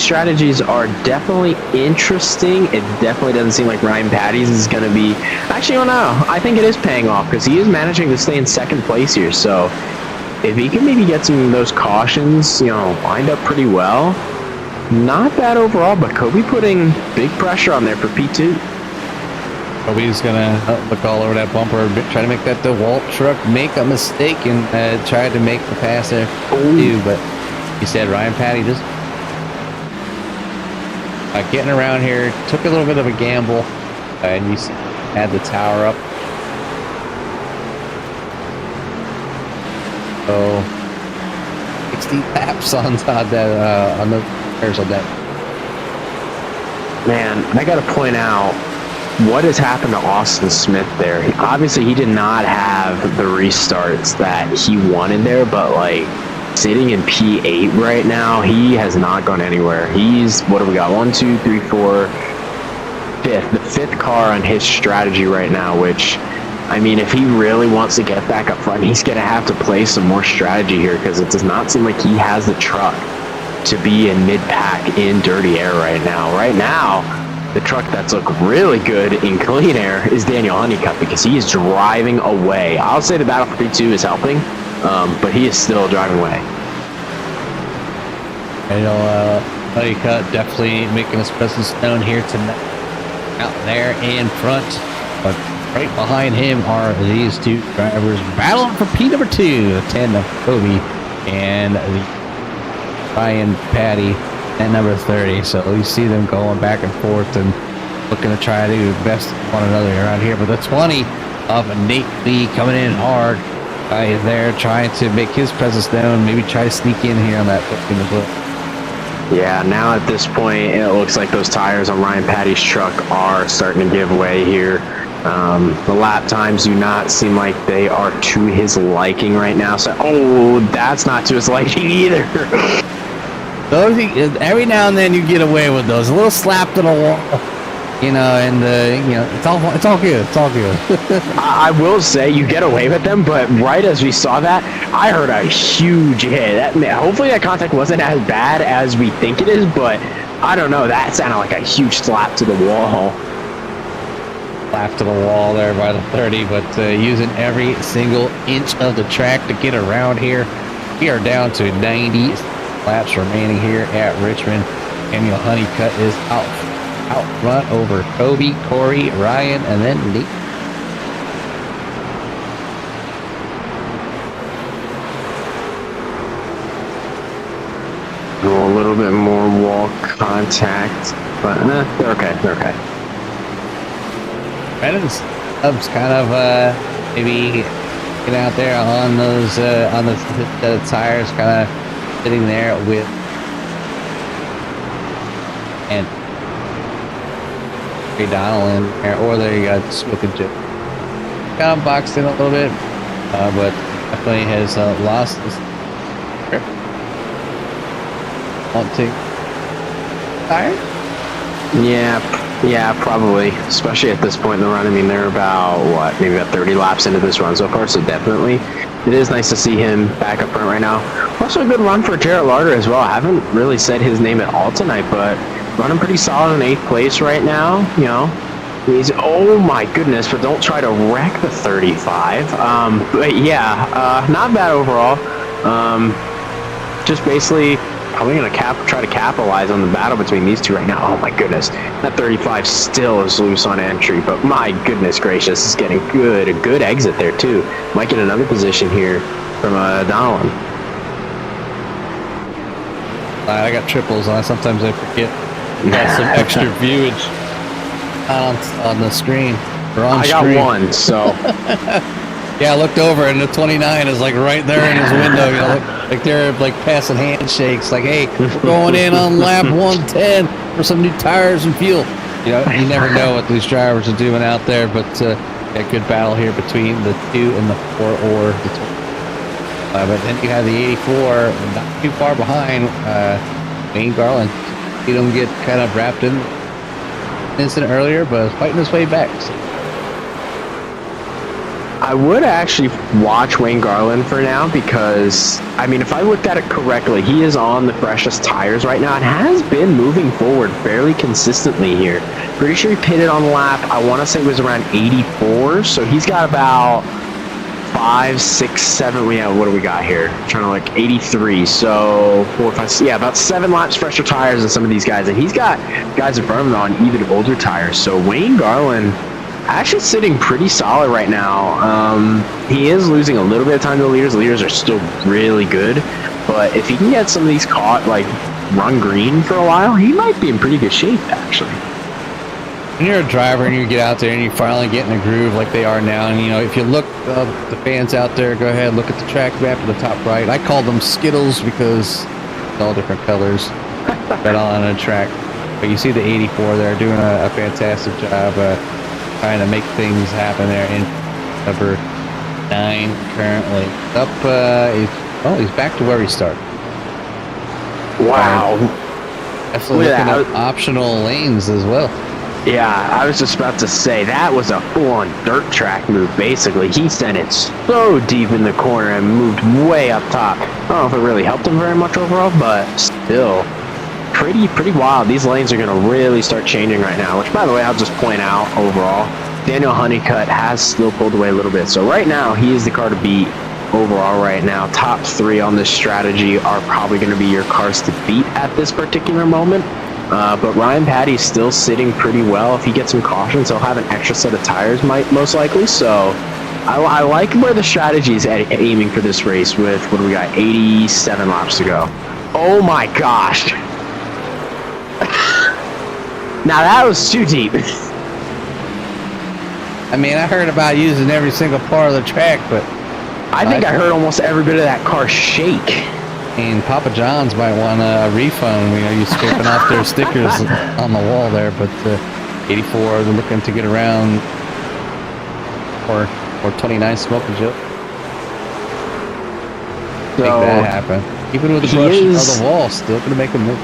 strategies are definitely interesting. It definitely doesn't seem like Ryan Patty's is going to be... Actually, I don't know. I think it is paying off because he is managing to stay in second place here. So if he can maybe get some of those cautions, lined up pretty well, not bad overall. But Kobe putting big pressure on there for P2. Kobe's going to look all over that bumper, try to make that DeWalt truck make a mistake and try to make the pass there too. But he said Ryan Patty just... getting around here, took a little bit of a gamble, and you see, had the tower up. So 60 laps on that on the tires on that. Man, I got to point out what has happened to Austin Smith there. Obviously, he did not have the restarts that he wanted there, but sitting in P8 right now, he has not gone anywhere. He's, what do we got? 1, 2, 3, 4, 5th. The 5th car on his strategy right now, which, I mean, if he really wants to get back up front, he's going to have to play some more strategy here, because it does not seem like he has the truck to be in mid-pack in dirty air right now. Right now, the truck that's looked really good in clean air is Daniel Honeycutt, because he is driving away. I'll say the battle for P2 is helping. But he is still driving away. Honeycutt definitely making his presence known here tonight. Out there in front. But right behind him are these two drivers battling for P number 2. 10 of Kobe and the Ryan Patty at number 30. So you see them going back and forth and looking to try to do best one another around here. But the 20 of Nate Lee coming in hard. Is there trying to make his presence known, maybe try to sneak in here on that in the book. Yeah, now at this point, it looks like those tires on Ryan Patty's truck are starting to give way here. The lap times do not seem like they are to his liking right now. So, that's not to his liking either. Those, every now and then you get away with those. A little slap to the wall. And it's all good. It's all good. I will say you get away with them, but right as we saw that, I heard a huge hit. Hopefully that contact wasn't as bad as we think it is, but I don't know. That sounded like a huge slap to the wall. Slap to the wall there by the 30, but using every single inch of the track to get around here. We are down to 90 laps remaining here at Richmond. Daniel Honeycutt is out front over Kobe, Corey, Ryan, and then Lee. Go a little bit more wall contact, but they're okay. They're okay. Brennan's kind of maybe get out there on those on the tires, kind of sitting there with and Donald in there, or there you got Smith and Jim. Kind of boxed in a little bit, but definitely has lost his grip. Want to tire? Yeah, probably. Especially at this point in the run. I mean, they're about, maybe about 30 laps into this run so far, so definitely. It is nice to see him back up front right now. Also a good run for Jarrett Larder as well. I haven't really said his name at all tonight, but running pretty solid in 8th place right now. He's, oh my goodness, but don't try to wreck the 35. But yeah, not bad overall. Just basically probably going to try to capitalize on the battle between these two right now. Oh my goodness, that 35 still is loose on entry, but my goodness gracious, is getting good. A good exit there too. Might get another position here from Donald. I got triples on. Sometimes I forget. Got some extra viewage on the screen. Or on I got one, so. Yeah, I looked over and the 29 is like right there in his window. You know, like they're like passing handshakes. Like, hey, we're going in on lap 110 for some new tires and fuel. You know, you never know what these drivers are doing out there, but a good battle here between the 2 and the 4 or the 20. But then you have the 84, not too far behind Wayne Garland. You don't get kind of wrapped in the incident earlier, but fighting his way back. So. I would actually watch Wayne Garland for now because, I mean, if I looked at it correctly, he is on the freshest tires right now and has been moving forward fairly consistently here. Pretty sure he pitted on lap, I want to say it was around 84, so he's got about 5, 6, 7, what do we got here? I'm trying to like 83, so 4, 5, yeah, about 7 laps fresher tires than some of these guys, and he's got guys in front of him on even older tires, so Wayne Garland actually sitting pretty solid right now. He is losing a little bit of time to the leaders. The leaders are still really good, but if he can get some of these caught, like run green for a while, he might be in pretty good shape actually. When you're a driver and you get out there and you finally get in a groove like they are now, and you know, if you look, the fans out there, go ahead, look at the track map to the top right. I call them Skittles because it's all different colors that all on a track. But you see the 84 there doing a fantastic job trying to make things happen there in number 9 currently. Up, he's back to where he started. Wow. Definitely looking at optional lanes as well. Yeah, I was just about to say, that was a full-on dirt track move, basically. He sent it so deep in the corner and moved way up top. I don't know if it really helped him very much overall, but still, pretty wild. These lanes are going to really start changing right now, which, by the way, I'll just point out overall, Daniel Honeycutt has still pulled away a little bit. So right now, he is the car to beat overall right now. Top 3 on this strategy are probably going to be your cars to beat at this particular moment. But Ryan Patty's still sitting pretty well. If he gets some cautions, he'll have an extra set of tires, most likely. So I like where the strategy is aiming for this race with, what do we got, 87 laps to go. Oh my gosh. Now that was too deep. I mean, I heard about using every single part of the track, but I think I heard almost every bit of that car shake. And Papa John's might want a refund. You know, you scraping off their stickers on the wall there. But 84, they're looking to get around or 29 smoking Joe. Make that happen. Even with the brush of the wall, still gonna make a move.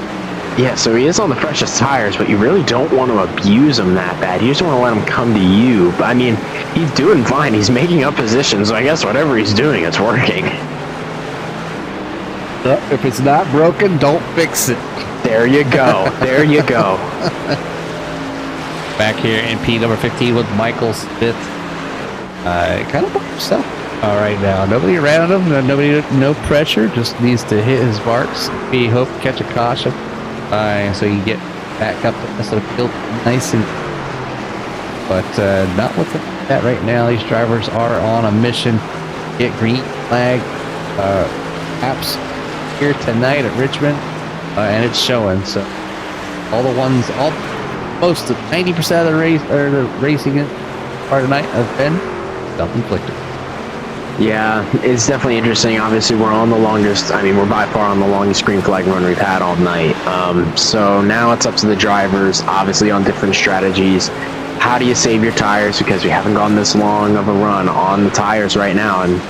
Yeah, so he is on the freshest tires, but you really don't want to abuse him that bad. You just want to let him come to you. But I mean, he's doing fine. He's making up positions, so I guess whatever he's doing, it's working. If it's not broken, don't fix it. There you go. There you go. Back here in P number 15 with Michael Smith. Kind of by himself. All right now, nobody around him, no pressure. Just needs to hit his marks. He hope catch a caution, so you get back up the rest of the field nice and. But not looking at that right now. These drivers are on a mission. Get green flag apps here tonight at Richmond, and it's showing. So all the ones, most of 90% of the race or the racing part of the night have been self-inflicted. Yeah, it's definitely interesting. Obviously, we're on the longest. I mean, we're by far on the longest green flag run we've had all night. So now it's up to the drivers, obviously on different strategies. How do you save your tires? Because we haven't gone this long of a run on the tires right now, and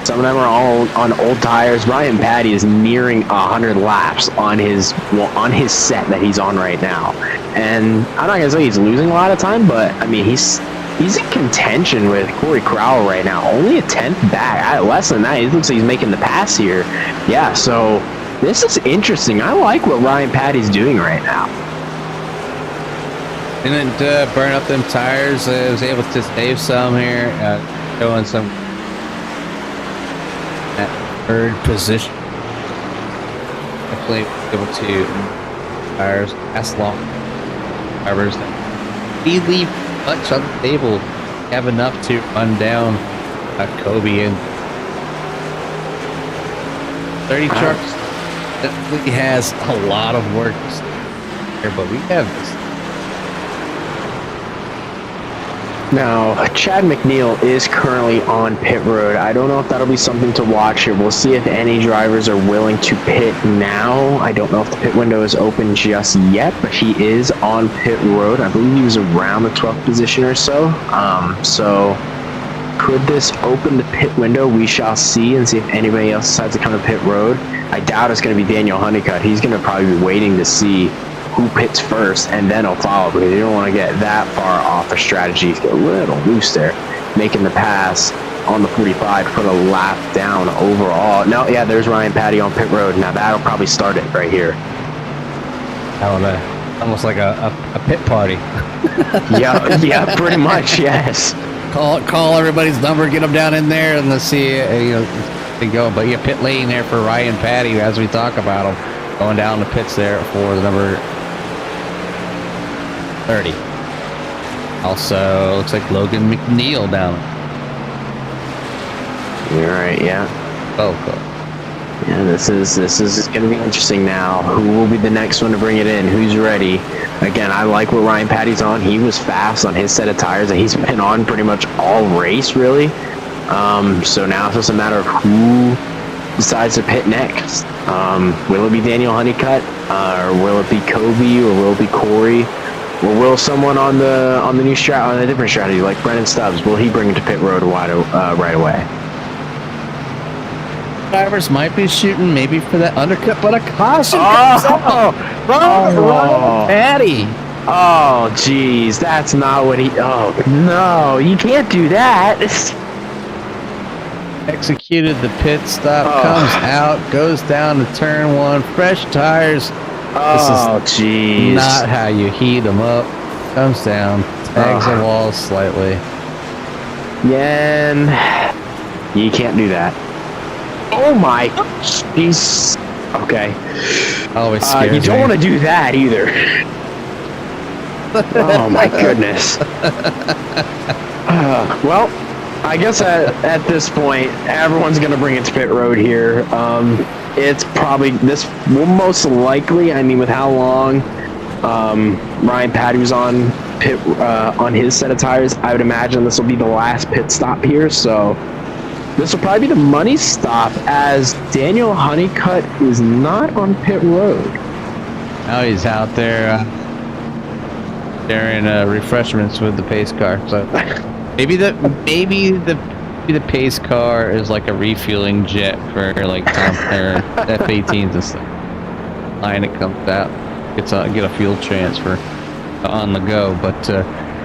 some of them are all on old tires. Ryan Patty is nearing 100 laps on his set that he's on right now. And I'm not going to say he's losing a lot of time, but, I mean, he's in contention with Corey Crowell right now. Only a 10th back. Less than that. It looks like he's making the pass here. Yeah, so this is interesting. I like what Ryan Patty's doing right now. Didn't burn up them tires. Was able to save some here. Showing some at third position. Definitely able to tires last long. Drivers he leave much on the table. Have enough to run down Kobe and 30 trucks. Definitely has a lot of work here, but we have this. Now, Chad McNeil is currently on pit road. I don't know if that'll be something to watch here. We'll see if any drivers are willing to pit now. I don't know if the pit window is open just yet, but he is on pit road. I believe he was around the 12th position or so. So could this open the pit window? We shall see and see if anybody else decides to come to pit road. I doubt it's going to be Daniel Honeycutt. He's going to probably be waiting to see who pits first, and then he'll follow, because you don't want to get that far off a strategy. Get a little loose there, making the pass on the 45, put a lap down overall. No, yeah, there's Ryan Patty on pit road. Now that'll probably start it right here. I don't know, almost like a pit party. yeah, pretty much, yes. Call everybody's number, get them down in there, and let's see, they go. But yeah, pit lane there for Ryan Patty as we talk about him, going down the pits there for the number 30. Also, looks like Logan McNeil down. You're right, yeah. Oh, cool. Yeah, this is going to be interesting now. Who will be the next one to bring it in? Who's ready? Again, I like what Ryan Patty's on. He was fast on his set of tires, and he's been on pretty much all race, really. So now it's just a matter of who decides to pit next. Will it be Daniel Honeycutt, or will it be Kobe, or will it be Corey? Or will someone on the new on a different strategy, like Brennan Stubbs, will he bring it to pit road right away? Drivers might be shooting maybe for that undercut, but a caution. Patty. Oh, geez, that's not what he. Oh no, you can't do that. Executed the pit stop, comes out, goes down to turn one, fresh tires. Oh, jeez. Not how you heat them up. Comes down, tags the wall slightly. Yen, you can't do that. Oh my, jeez. Okay. Always scares you don't want to do that either. Oh my goodness. Well, I guess at this point, everyone's going to bring it to pit road here. It's probably, this will most likely, I mean, with how long Ryan Patty was on pit on his set of tires, I would imagine this will be the last pit stop here. So this will probably be the money stop, as Daniel Honeycutt is not on pit road. Now he's out there sharing refreshments with the pace car. So maybe the pace car is like a refueling jet for like F-18s and stuff. Line it comes out, get a fuel transfer on the go. But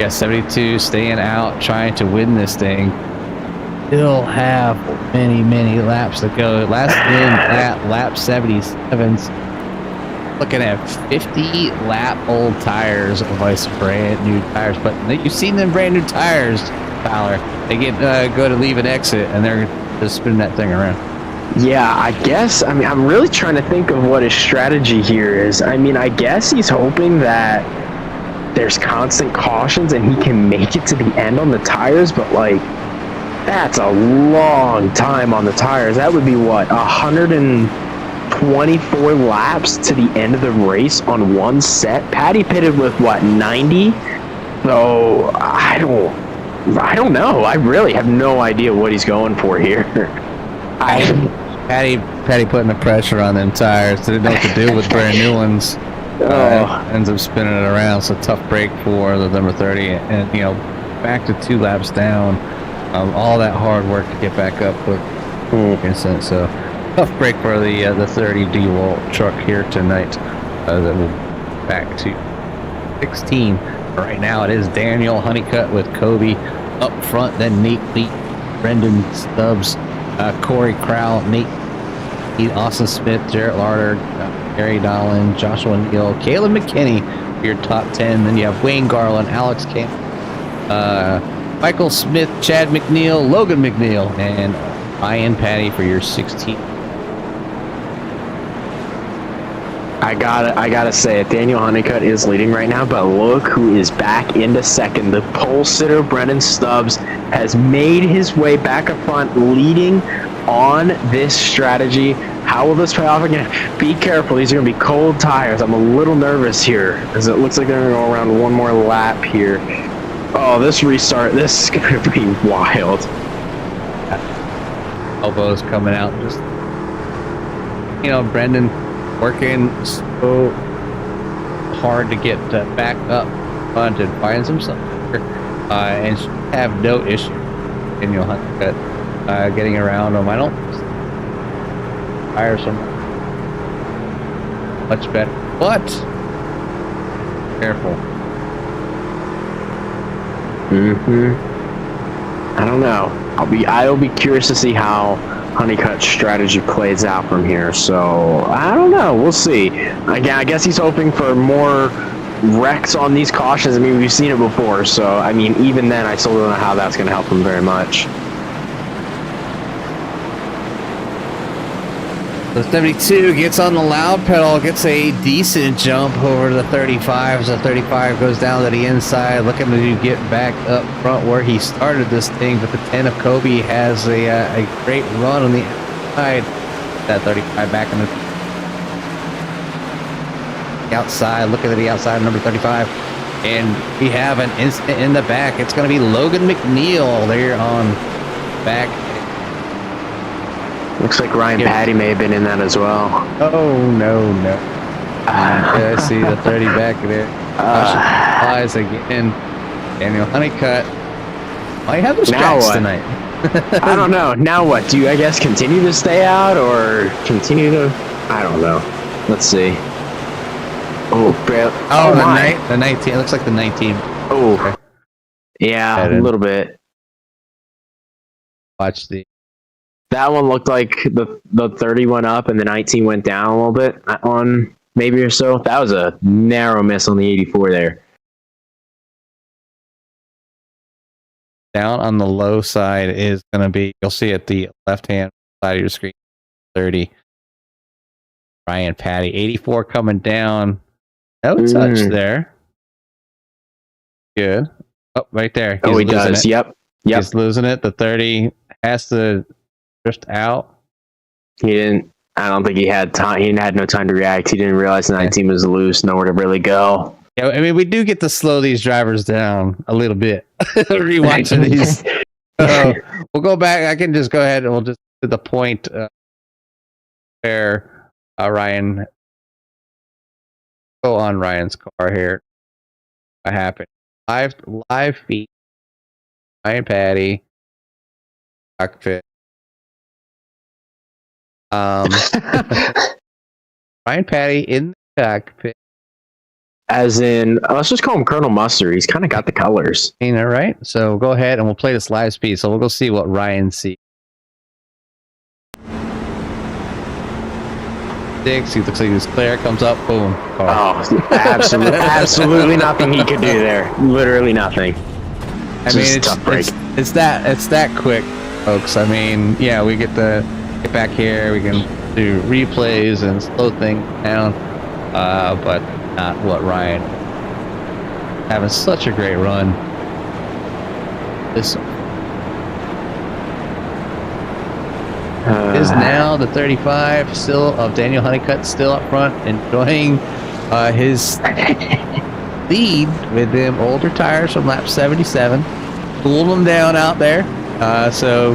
yeah, 72 staying out, trying to win this thing. Still have many laps to go. Last in at lap 77's looking at 50 lap old tires of ice, brand new tires. But you've seen them brand new tires, Tyler. They get go to leave an exit and they're just spinning that thing around. Yeah, I guess. I mean, I'm really trying to think of what his strategy here is. I mean, I guess he's hoping that there's constant cautions and he can make it to the end on the tires, but like, that's a long time on the tires. That would be what, 124 laps to the end of the race on one set. Patty pitted with what, 90? So I don't know. I really have no idea what he's going for here. Patty putting the pressure on them tires. Didn't know what to do with brand new ones. Ends up spinning it around. So tough break for the number 30, and back to 2 laps down. All that hard work to get back up with instant. So tough break for the 30 DeWalt truck here tonight. That will back to 16. Right now it is Daniel Honeycutt with Kobe up front, then Nate Lee, Brendan Stubbs, Corey Crowell, Nate Austin Smith, Jarrett Larder, Gary Dolan, Joshua Neal, Caleb McKinney for your top 10. Then you have Wayne Garland, Alex Camp, Michael Smith, Chad McNeil, Logan McNeil, and Ryan Patty for your 16. I gotta say it. Daniel Honeycutt is leading right now, but look who is back into second. The pole sitter, Brendan Stubbs, has made his way back up front, leading on this strategy. How will this pay off again? Be careful. These are going to be cold tires. I'm a little nervous here, as it looks like they're going to go around one more lap here. Oh, this restart, this is going to be wild. Elbows coming out. Just, Brendan working so hard to get back up front and find himself and have no issue. Daniel Honeycutt getting around him. I don't fire some much better, but careful. I don't know. I'll be curious to see how Honeycutt's strategy plays out from here. So I don't know. We'll see. Again, I guess he's hoping for more wrecks on these cautions. I mean, we've seen it before. So I mean, even then, I still don't know how that's going to help him very much. The 72 gets on the loud pedal, gets a decent jump over the 35 as the 35 goes down to the inside, looking to get back up front where he started this thing, but the 10 of Kobe has a great run on the outside. That 35 back in the outside, looking at the outside of number 35, and we have an instant in the back. It's going to be Logan McNeil there on back. Looks like Ryan Patty may have been in that as well. Oh, no. I see the 30 back there. Flies again. Daniel Honeycutt might have the strats tonight. I don't know. Now what? Do you, I guess, continue to stay out or continue to... I don't know. Let's see. Oh, the 19. It looks like the 19. Oh. Okay. Yeah, a little bit. Watch the... That one looked like the 30 went up and the 19 went down a little bit on maybe or so. That was a narrow miss on the 84 there. Down on the low side is going to be, you'll see at the left-hand side of your screen, 30. Ryan Patty, 84 coming down. No touch there. Good. Oh, right there. He does. Yep. He's losing it. The 30 has to drift out. I don't think he had time. He had no time to react. He didn't realize the 19 was loose, nowhere to really go. Yeah, I mean, we do get to slow these drivers down a little bit. Rewatching these. We'll go back. I can just go ahead and we'll just to the point where Ryan go on Ryan's car here. What happened? Live feed. Ryan Patty. Cockpit. Ryan Patty in the cockpit. As in, let's just call him Colonel Mustard. He's kind of got the colors. All right. So we'll go ahead and we'll play this live speed. So we'll go see what Ryan sees. He looks like his clear, comes up, boom. Car. Oh, absolutely nothing he could do there. Literally nothing. I mean, it's that quick, folks. I mean, yeah, we get to get back here. We can do replays and slow things down, but not what Ryan having such a great run. This is now the 35 still of Daniel Honeycutt still up front, enjoying his lead with them older tires from lap 77. Cool them down out there, so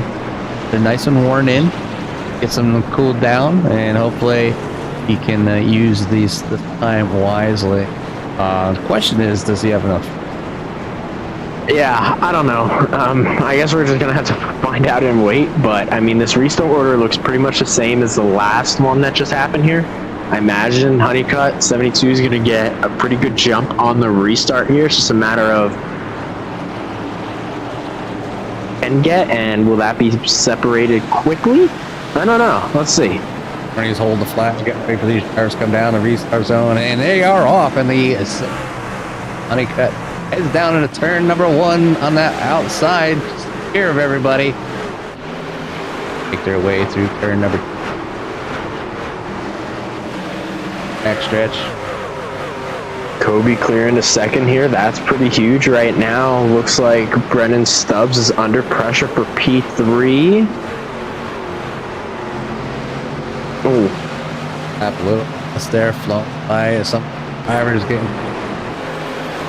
they're nice and worn in. Get them cooled down, and hopefully he can use this time wisely. The question is, does he have enough? Yeah, I don't know. I guess we're just going to have to find out and wait. But, I mean, this restart order looks pretty much the same as the last one that just happened here. I imagine Honeycutt 72 is going to get a pretty good jump on the restart here. It's just a matter of and will that be separated quickly? I don't know. Let's see. He's holding the flat, getting ready for these tires to come down the restart zone, and they are off. And the Honeycutt heads down into turn number 1 on that outside here of everybody. Make their way through turn number 2. Back stretch. Kobe clearing the second here. That's pretty huge right now. Looks like Brennan Stubbs is under pressure for P3. Oh, That blue us there, flown by some drivers getting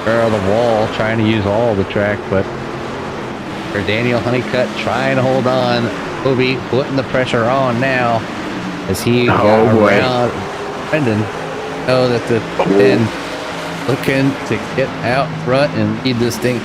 of the wall, trying to use all the track, but for Daniel Honeycutt trying to hold on. Kobe putting the pressure on now as he got around Brendan. Know that the 10 looking to get out front and lead this thing.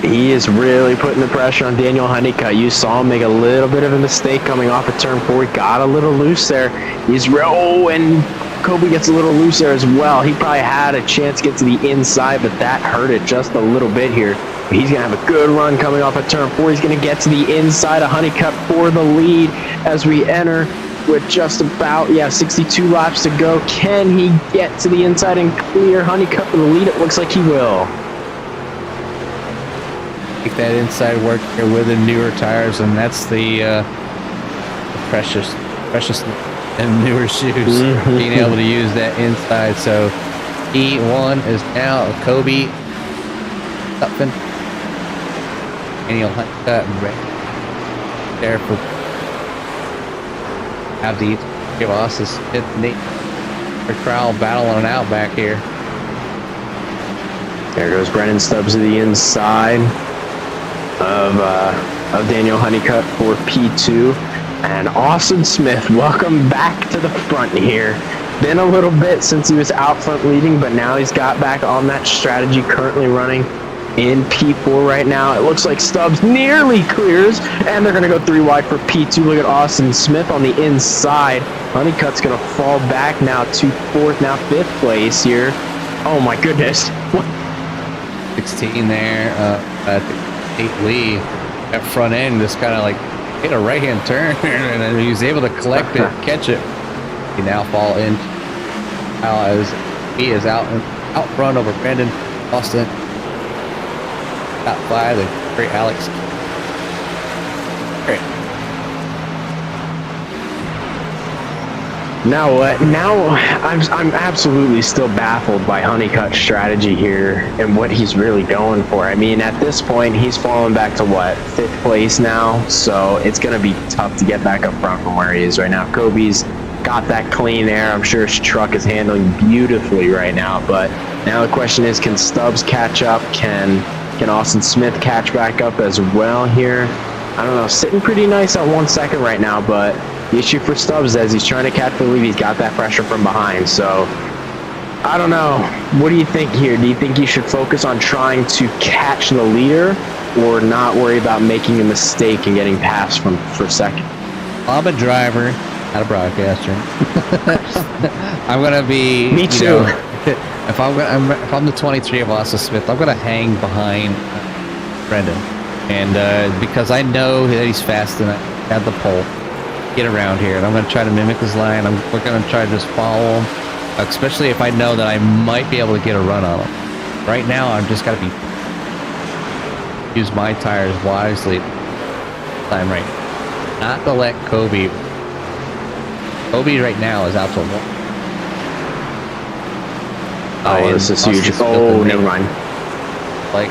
He is really putting the pressure on Daniel Honeycutt. You saw him make a little bit of a mistake coming off of turn 4. He got a little loose there. And Kobe gets a little loose there as well. He probably had a chance to get to the inside, but that hurt it just a little bit here. But he's going to have a good run coming off of turn 4. He's going to get to the inside of Honeycutt for the lead as we enter with just about, 62 laps to go. Can he get to the inside and clear Honeycutt for the lead? It looks like he will. Take that inside work here with the newer tires, and that's the precious and newer shoes, being able to use that inside. So E1 is now Kobe Upton, Daniel Honeycutt, and there for have the give us this Nate crowd battling out back here. There goes Brennan Stubbs to the inside of Daniel Honeycutt for P2. And Austin Smith, welcome back to the front here. Been a little bit since he was out front leading, but now he's got back on that strategy, currently running in P4 right now. It looks like Stubbs nearly clears, and they're going to go 3 wide for P2. Look at Austin Smith on the inside. Honeycutt's going to fall back now to 4th, now 5th place here. Oh my goodness. 16 there at 8 Lee. That front end just kind of like hit a right-hand turn, and then he was able to collect it, catch it. He now fall in as he is out front over Brandon Austin. Top 5, the great Alex. Great. Now what? Now I'm absolutely still baffled by Honeycutt's strategy here and what he's really going for. I mean, at this point, he's fallen back to what, 5th place now? So it's going to be tough to get back up front from where he is right now. Kobe's got that clean air. I'm sure his truck is handling beautifully right now. But now the question is, can Stubbs catch up? Can Austin Smith catch back up as well here? I don't know. Sitting pretty nice at 1 second right now, but the issue for Stubbs is he's trying to catch the lead. He's got that pressure from behind. So I don't know. What do you think here? Do you think he should focus on trying to catch the leader or not worry about making a mistake and getting passed for second? I'm a driver, not a broadcaster. I'm gonna be. Me too. If I'm the 23 of Austin Smith, I'm gonna hang behind Brendan, and because I know that he's fast and at the pole, get around here, and I'm gonna try to mimic his line. We're gonna try to just follow him, especially if I know that I might be able to get a run on him. Right now, I'm just gotta use my tires wisely. Time right, not to let Kobe. Kobe right now is out to 1. Oh, this is huge. Oh, never mind. Like,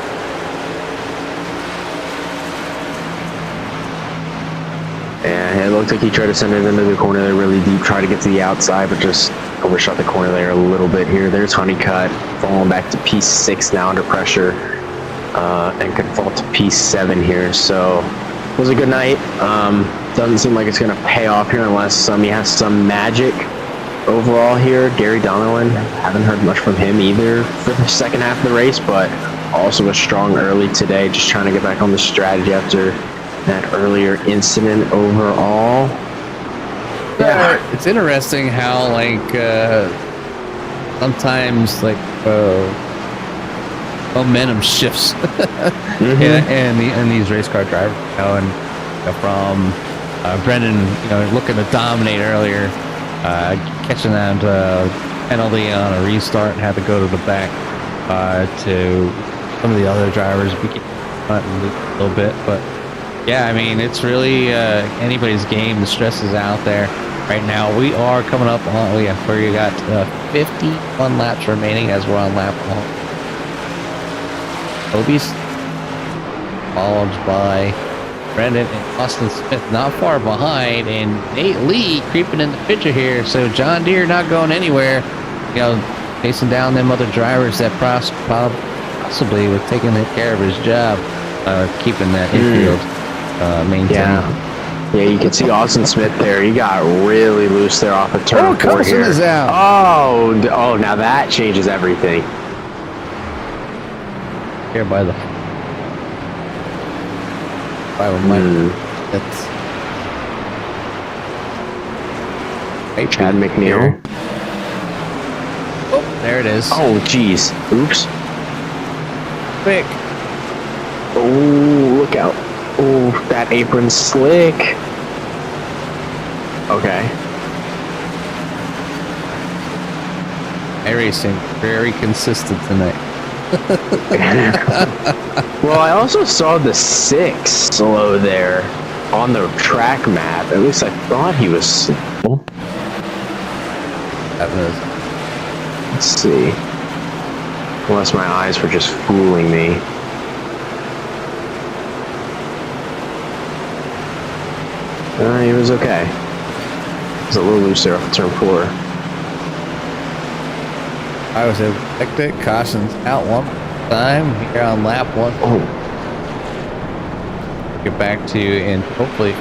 yeah, it looked like he tried to send it into the corner there really deep, try to get to the outside, but just overshot the corner there a little bit here. There's Honeycutt falling back to P6 now under pressure, and could fall to P7 here. So it was a good night. Doesn't seem like it's going to pay off here unless he has some magic. Overall here, Gary Donnellan, haven't heard much from him either for the second half of the race, but also a strong early today, just trying to get back on the strategy after that earlier incident overall. Yeah, it's interesting how sometimes momentum shifts in these race car drivers, and from Brendan, looking to dominate earlier, catching that penalty on a restart, had to go to the back to some of the other drivers. We get a little bit, but yeah, I mean, it's really anybody's game. The stress is out there right now. We are coming up on, where you got 51 laps remaining as we're on lap 1. Obi's followed by Brendan and Austin Smith not far behind, and Nate Lee creeping in the picture here. So John Deere not going anywhere, chasing down them other drivers that possibly was taking care of his job, keeping that infield maintained. Yeah, you can see Austin Smith there. He got really loose there off of turn 4 Carson here. is out. Oh, now that changes everything. Here by the that's Chad McNeil. Oh, there it is. Oh, geez. Oops. Quick. Oh, look out. Oh, that apron's slick. Okay. iRacing, very consistent tonight. Well, I also saw the 6 slow there on the track map. At least I thought he was slow. Let's see. Unless my eyes were just fooling me. He was okay. He was a little loose there off turn 4. I was hectic. Caution's out one time here on lap 1. Oh. Get back to you and hopefully.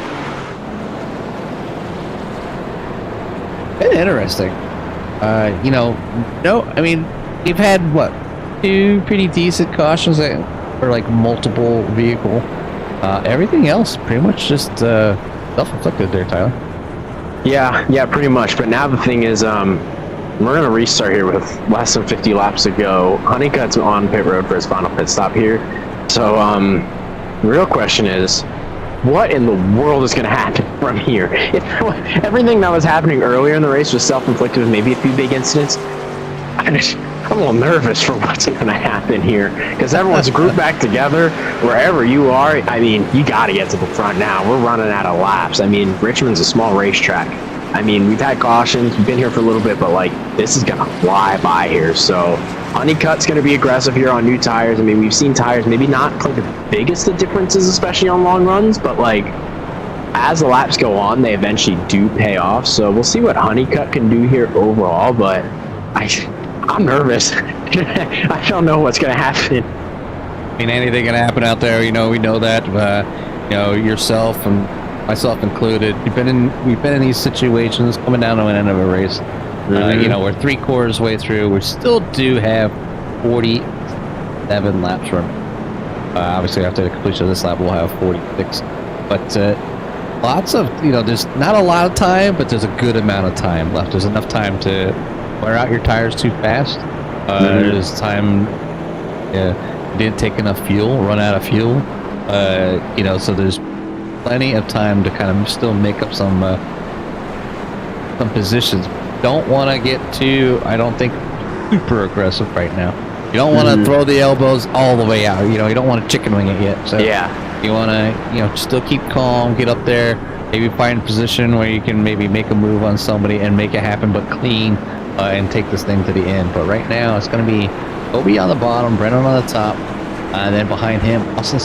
Been interesting. We've had what, 2 pretty decent cautions for like multiple vehicle. Everything else pretty much just self-inflicted there, Tyler. Yeah, pretty much. But now the thing is, we're going to restart here with less than 50 laps to go. Honeycutt's on pit road for his final pit stop here. So, the real question is, what in the world is going to happen from here? Everything that was happening earlier in the race was self-inflicted with maybe a few big incidents. I'm a little nervous for what's going to happen here, because everyone's grouped back together. Wherever you are, I mean, you got to get to the front now. We're running out of laps. I mean, Richmond's a small racetrack. I mean, we've had cautions, we've been here for a little bit, but like, this is gonna fly by here. So Honeycutt's gonna be aggressive here on new tires. I mean, we've seen tires maybe not play the biggest of differences, especially on long runs, but like, as the laps go on, they eventually do pay off. So we'll see what Honeycutt can do here overall, but I'm nervous. I don't know what's gonna happen. I mean, anything can happen out there. We know that. Yourself and myself included. We've been in these situations coming down to an end of a race. We're 3/4 way through. We still do have 47 laps remaining. Obviously, after the completion of this lap, we'll have 46. But lots of, there's not a lot of time, but there's a good amount of time left. There's enough time to wear out your tires too fast. There's time. You didn't take enough fuel, run out of fuel. So there's plenty of time to kind of still make up some positions. Don't want to get too, I don't think, super aggressive right now. You don't want to throw the elbows all the way out. You don't want to chicken wing it yet. So you want to, still keep calm, get up there, maybe find a position where you can maybe make a move on somebody and make it happen, but clean, and take this thing to the end. But right now, it's going to be Obi on the bottom, Brennan on the top, and then behind him, Austin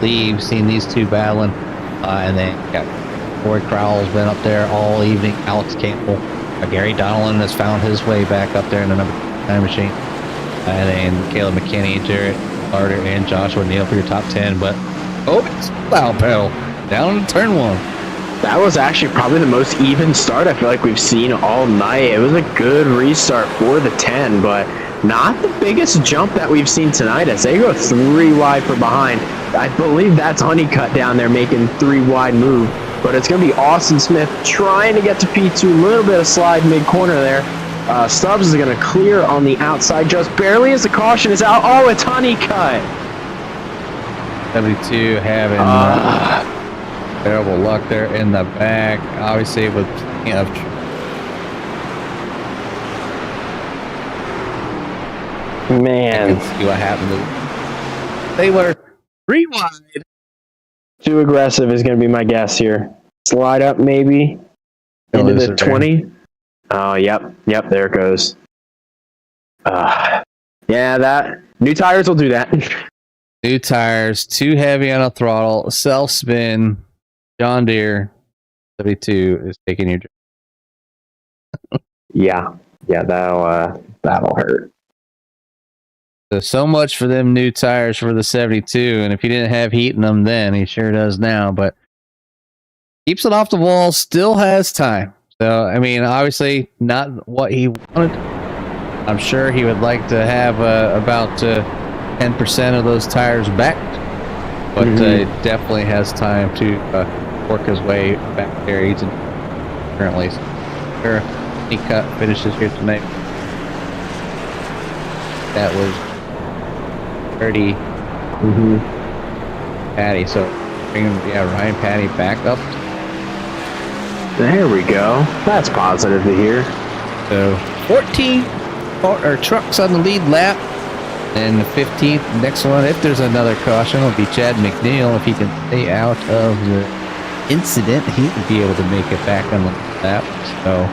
Lee. We've seen these two battling. And then got Corey Crowell's been up there all evening. Alex Campbell, Gary Donnellan has found his way back up there in the number 9 machine. And then Caleb McKinney, Jarrett Carter, and Joshua Neal for your top 10. But it's plow pedal down to turn 1. That was actually probably the most even start I feel like we've seen all night. It was a good restart for the 10, but not the biggest jump that we've seen tonight as they go 3 wide for behind. I believe that's Honeycutt down there making 3 wide move, but it's going to be Austin Smith trying to get to P2, a little bit of slide mid-corner there. Stubbs is going to clear on the outside just barely as the caution is out. Oh, it's Honeycutt. 72 having Terrible luck there in the back. Obviously, with plenty of. Man, See what happened. They were 3 wide. Too aggressive is going to be my guess here. Slide up maybe into the 20. Oh, yep. There it goes. Yeah, that new tires will do that. New tires, too heavy on a throttle, self spin. John Deere 72 is taking your. Yeah, that'll hurt. So much for them new tires for the 72, and if he didn't have heat in them then, he sure does now. But keeps it off the wall, still has time. So I mean, obviously not what he wanted. I'm sure he would like to have about 10% of those tires back, but definitely has time to work his way back there. He's currently sure he cut finishes here tonight. That was 30 Patty, so bring Ryan Patty back up. There we go. That's positive to hear. So 14 trucks on the lead lap, and the 15th next one, if there's another caution, will be Chad McNeil. If he can stay out of the incident, he would be able to make it back on the lap. So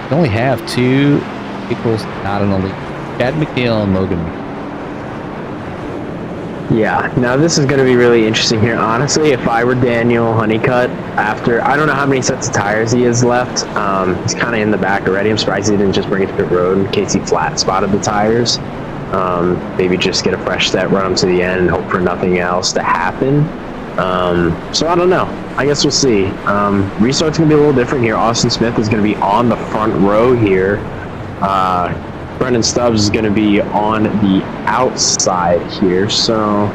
we only have 2 people not in the lead. Chad McNeil and Logan. Yeah, now this is going to be really interesting here. Honestly, if I were Daniel Honeycutt, after, I don't know how many sets of tires he has left. He's kind of in the back already. I'm surprised he didn't just bring it to pit road in case he flat spotted the tires. Maybe just get a fresh set, run them to the end, and hope for nothing else to happen. So I don't know. I guess we'll see. Restart's going to be a little different here. Austin Smith is going to be on the front row here. Brendan Stubbs is going to be on the outside here, so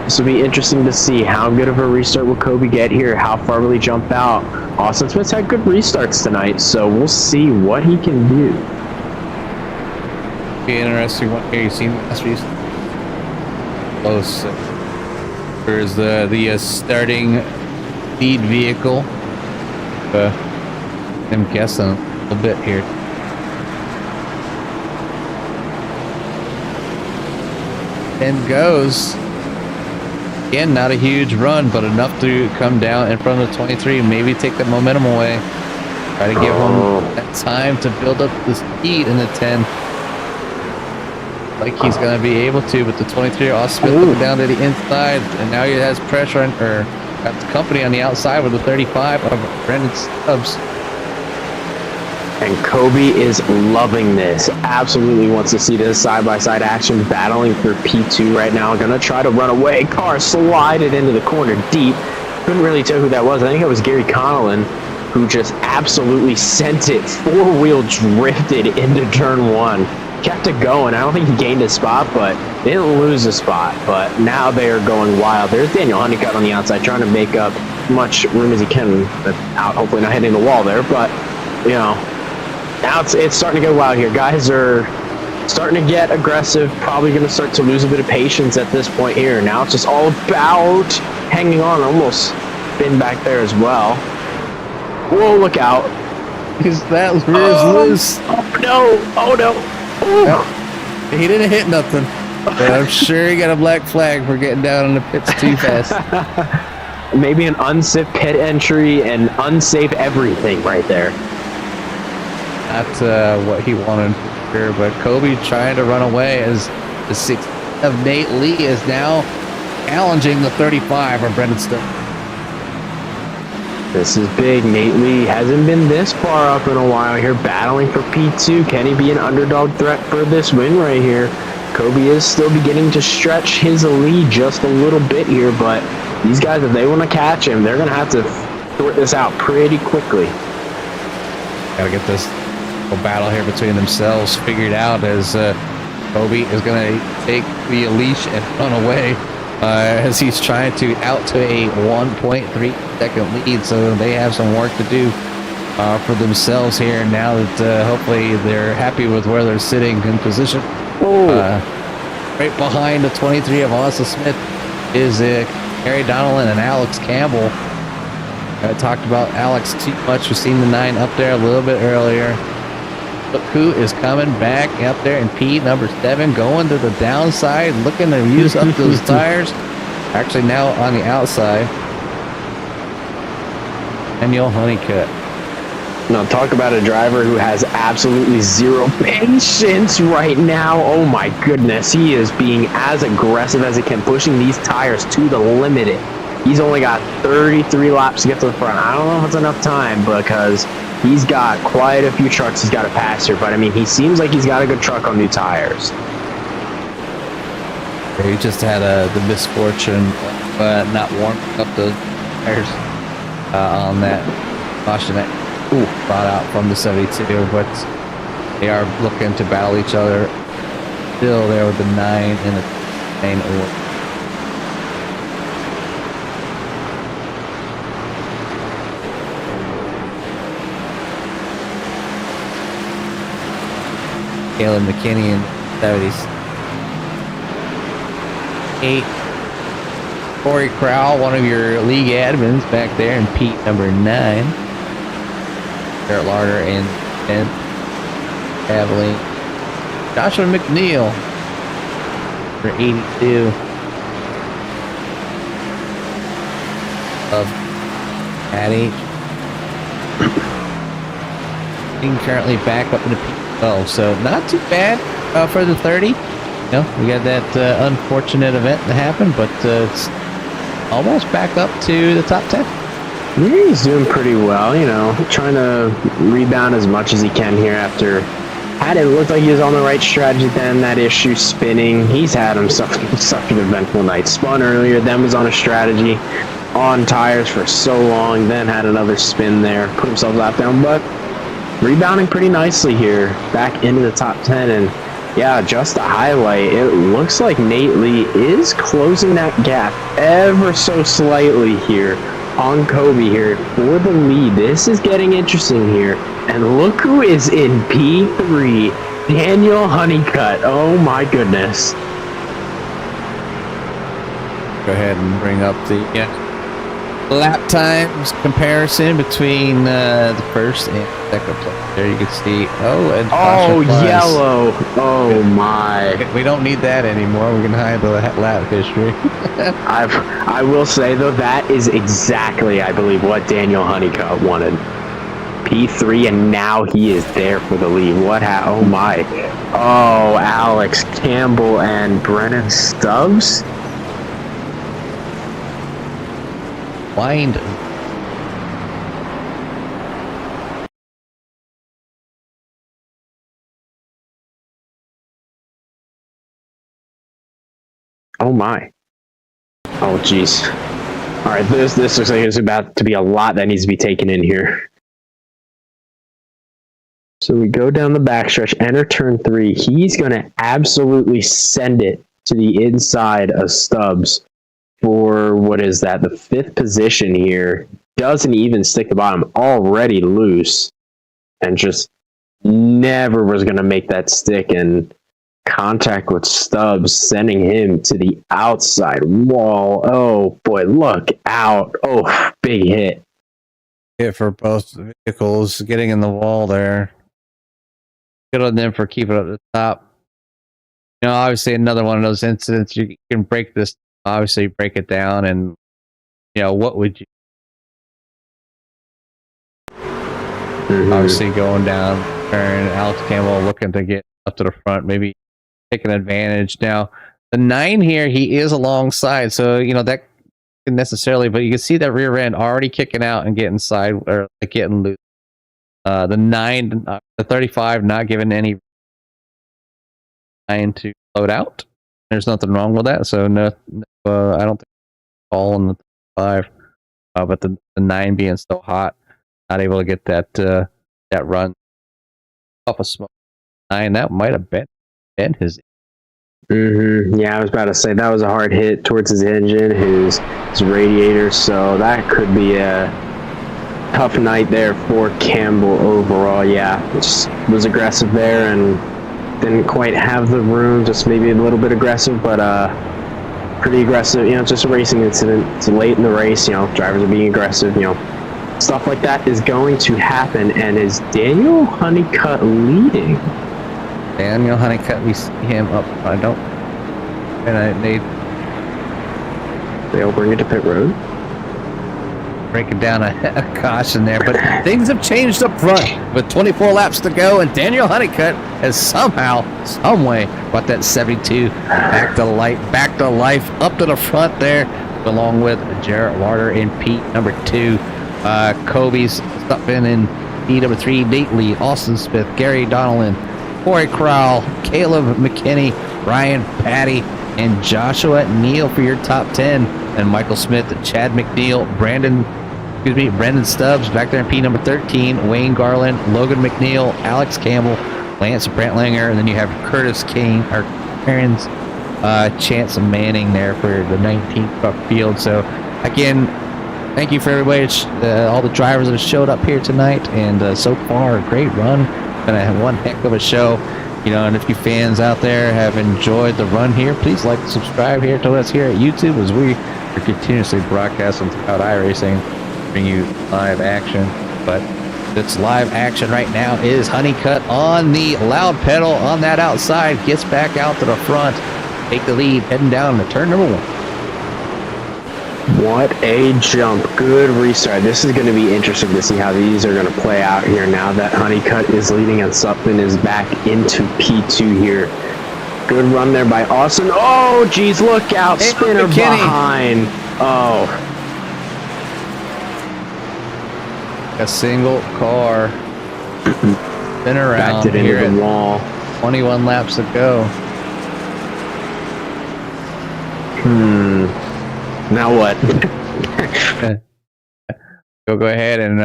this will be interesting to see how good of a restart will Kobe get here, how far will he jump out. Austin Smith's had good restarts tonight, so we'll see what he can do. Be interesting one here. You've seen last race. Close. There's the starting lead vehicle. I'm guessing a little bit here. And goes. Again, not a huge run, but enough to come down in front of the 23, maybe take the momentum away. Try to give him that time to build up the speed in the 10. Like he's going to be able to, but the 23 Austin Smith looking down to the inside, and now he has pressure on, or got the company on the outside with the 35 of Brendan Stubbs. And Kobe is loving this. Absolutely wants to see this side-by-side action, battling for P2 right now. Gonna try to run away. Car slided into the corner deep. Couldn't really tell who that was. I think it was Gary Connellan, who just absolutely sent it. 4-wheel drifted into turn 1. Kept it going. I don't think he gained a spot, but they didn't lose a spot. But now they are going wild. There's Daniel Honeycutt on the outside, trying to make up much room as he can. Out, hopefully not hitting the wall there, but you know. Now it's starting to get wild here. Guys are starting to get aggressive, probably going to start to lose a bit of patience at this point here. Now it's just all about hanging on. Almost been back there as well. Whoa, look out. That was loose. Oh, no. Oh, no. Oh. He didn't hit nothing. But I'm sure he got a black flag for getting down in the pits too fast. Maybe an unsafe pit entry and unsafe everything right there. Not what he wanted here, but Kobe trying to run away as the 6 of Nate Lee is now challenging the 35 of Brendan Stubbs. This is big. Nate Lee hasn't been this far up in a while here, battling for P2. Can he be an underdog threat for this win right here? Kobe is still beginning to stretch his lead just a little bit here, but these guys, if they want to catch him, they're going to have to sort this out pretty quickly. Got to get this battle here between themselves figured out as Kobe is going to take the leash and run away as he's trying to out to a 1.3 second lead. So they have some work to do for themselves here now that hopefully they're happy with where they're sitting in position. Right behind the 23 of Austin Smith is Harry Donnellan and Alex Campbell. I talked about Alex too much. We've seen the 9 up there a little bit earlier. Look who is coming back up there in P number 7, going to the downside, looking to use up those tires. Actually now on the outside. Daniel Honeycutt. Now talk about a driver who has absolutely zero patience right now. Oh my goodness, he is being as aggressive as he can, pushing these tires to the limit. He's only got 33 laps to get to the front. I don't know if it's enough time because he's got quite a few trucks he's got to pass here, but I mean, he seems like he's got a good truck on new tires. He just had the misfortune of not warming up the tires on that caution that brought out from the 72, but they are looking to battle each other. Still there with the 9 and the 9 order. Caleb McKinney in 70s. 8. Corey Crowell, one of your league admins back there in Pete number 9. Garrett Larder in 10th. Aveling. Joshua McNeil for 82. Of Patty. Being currently back up in the P12, so not too bad for the 30. You know, we got that unfortunate event that happened, but it's almost back up to the top 10. Yeah, he's doing pretty well, you know, trying to rebound as much as he can here after had it looked like he was on the right strategy, then that issue spinning. He's had himself such an eventful night. Spun earlier, then was on a strategy on tires for so long, then had another spin there, put himself lap down, but rebounding pretty nicely here, back into the top 10. And yeah, just to highlight, it looks like Nate Lee is closing that gap ever so slightly here on Kobe here for the lead. This is getting interesting here. And look who is in P3, Daniel Honeycutt. Oh my goodness. Go ahead and bring up the lap times comparison between the first and second place. There you can see. Oh, yellow. Oh my. We don't need that anymore. We can hide the lap history. I will say though, that is exactly, I believe, what Daniel Honeycutt wanted. P3, and now he is there for the lead. Oh my. Oh, Alex Campbell and Brennan Stubbs. Wind. Oh my. Oh jeez. All right, this looks like it's about to be a lot that needs to be taken in here. So we go down the backstretch, enter turn 3. He's going to absolutely send it to the inside of Stubbs for, what is that, the 5th position here. Doesn't even stick the bottom, already loose, and just never was going to make that stick, and contact with Stubbs, sending him to the outside wall. Oh boy, look out. Oh, big hit. Hit for both vehicles, getting in the wall there. Good on them for keeping it at the top. You know, obviously another one of those incidents, you can break this, obviously break it down, and you know, what would you obviously going down turn, Alex Campbell looking to get up to the front, maybe taking advantage. Now the 9 here, he is alongside, so you know that can necessarily, but you can see that rear end already kicking out and getting side, or getting loose. The 9, the 35 not giving any 9 to load out. There's nothing wrong with that, so no, I don't think all on the 5, but the 9 being so hot, not able to get that that run off of smoke. 9, that might have been his. Yeah, I was about to say that was a hard hit towards his engine, his radiator, so that could be a tough night there for Campbell overall. Yeah, just was aggressive there and didn't quite have the room, just maybe a little bit aggressive, but pretty aggressive, you know, just a racing incident. It's late in the race, you know, drivers are being aggressive, you know, stuff like that is going to happen. And is Daniel Honeycutt leading? Daniel Honeycutt, we see him up. I don't. And they'll bring it to pit road. Breaking down a caution there, but things have changed up front with 24 laps to go, and Daniel Honeycutt has somehow, some way, brought that 72 back to life, up to the front there, along with Jarrett Larder in P number 2. Kobe's stopping in P number 3, Nate Lee, Austin Smith, Gary Donnellan, Corey Crowell, Caleb McKinney, Ryan Patty, and Joshua Neal for your top 10. And Michael Smith, Chad McNeil, Brendan Stubbs back there in P number 13, Wayne Garland, Logan McNeil, Alex Campbell, Lance Brantlinger, and then you have Curtis Kane, or Aaron's Chance Manning there for the 19th truck field. So again, thank you for everybody, all the drivers that have showed up here tonight, and so far a great run. Gonna have one heck of a show. And if you fans out there have enjoyed the run here, please like and subscribe here to us here at YouTube, as we are continuously broadcasting throughout iRacing, bring you live action. But this live action right now is Honeycutt on the loud pedal on that outside, gets back out to the front, take the lead, heading down to turn number 1. What a jump. Good restart. This is going to be interesting to see how these are going to play out here now that Honeycutt is leading and Sutphin is back into P2 here. Good run there by Austin. Oh, geez, look out. Spinner behind. Oh. A single car spin around backed it into the wall. 21 laps to go. Now what? Go ahead and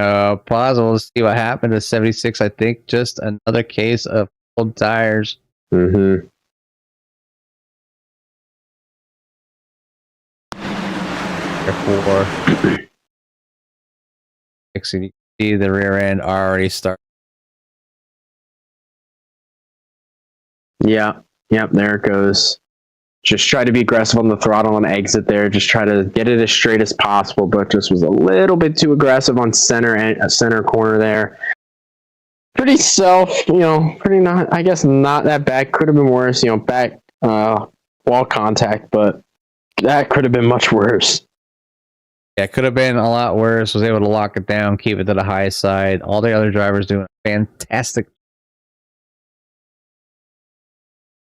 pause. We'll see what happened to 76. I think just another case of old tires. Mm-hmm. Therefore, you can see the rear end already start. Yeah. Yep. There it goes. Just try to be aggressive on the throttle and exit there. Just try to get it as straight as possible, but just was a little bit too aggressive on center corner there. Pretty pretty not, I guess not that bad. Could have been worse, back wall contact, but that could have been much worse. Yeah, it could have been a lot worse. Was able to lock it down, keep it to the high side. All the other drivers doing a fantastic.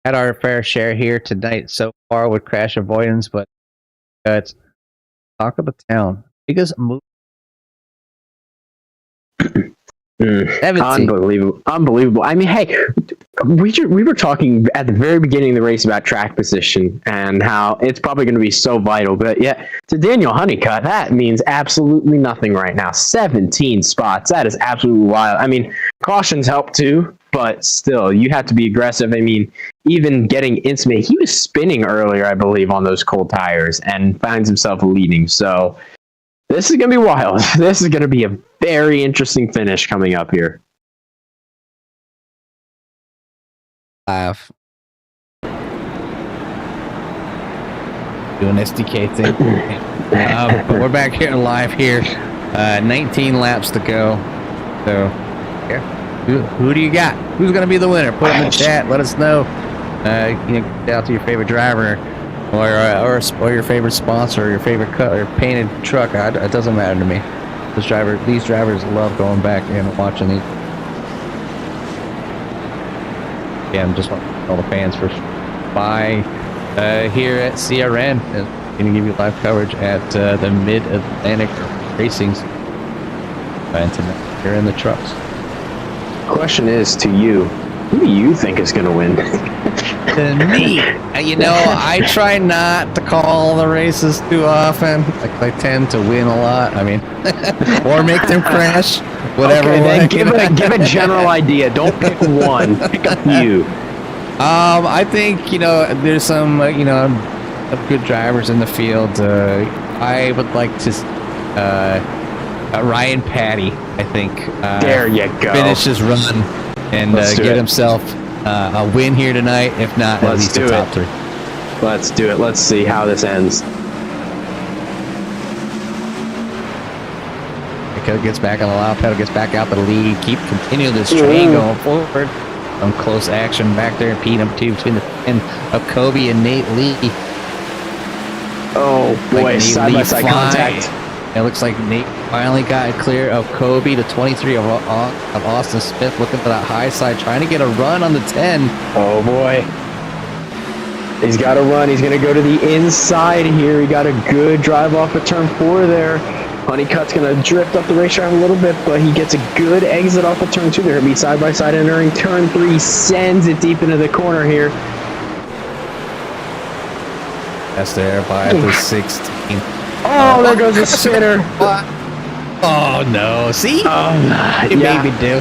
Had our fair share here tonight so far with crash avoidance, but it's talk of the town. Biggest move. Unbelievable. I mean, hey, we were talking at the very beginning of the race about track position and how it's probably going to be so vital, but yeah, to Daniel Honeycutt, that means absolutely nothing right now. 17 spots. That is absolutely wild. I mean, cautions help too, but still, you have to be aggressive. I mean, even getting intimate, he was spinning earlier, I believe, on those cold tires and finds himself leading. So this is going to be wild. This is going to be a very interesting finish coming up here. Live. Doing SDK thing. But we're back here live here. 19 laps to go. So, yeah. Who do you got? Who's going to be the winner? Put it in the chat. Let us know. Get out to your favorite driver, or your favorite sponsor, or your favorite cut, or painted truck. It doesn't matter to me. These drivers love going back and watching these. Yeah, I'm just want to thank all the fans for by here at CRN. Going to give you live coverage at the Mid-Atlantic Racing event here in the trucks. Question is to you, who do you think is going to win? To me, I try not to call the races too often. I tend to win a lot. I mean, or make them crash. Whatever. Okay, then give a general idea. Don't pick one. Pick a few. I think there's some good drivers in the field. I would like to Ryan Patty. I think there you go. Finish his run and get himself a win here tonight. If not, at least the top 3. Let's do it. Let's see how this ends. Honeycutt gets back on the loud pedal, gets back out the lead, continue this train going forward. Some close action back there, P number 2 between the end of Kobe and Nate Lee. Oh boy, side-by-side contact. It looks like Nate finally got clear of Kobe, the 23 of Austin Smith, looking for that high side, trying to get a run on the 10. Oh boy. He's got to run. He's going to go to the inside here. He got a good drive off of turn 4 there. Honeycutt's going to drift up the racetrack a little bit, but he gets a good exit off of turn 2. They're going to be side-by-side entering turn 3. Sends it deep into the corner here. That's there by the 16. Oh, there goes the spinner. Oh, no. See? Oh, you made me do.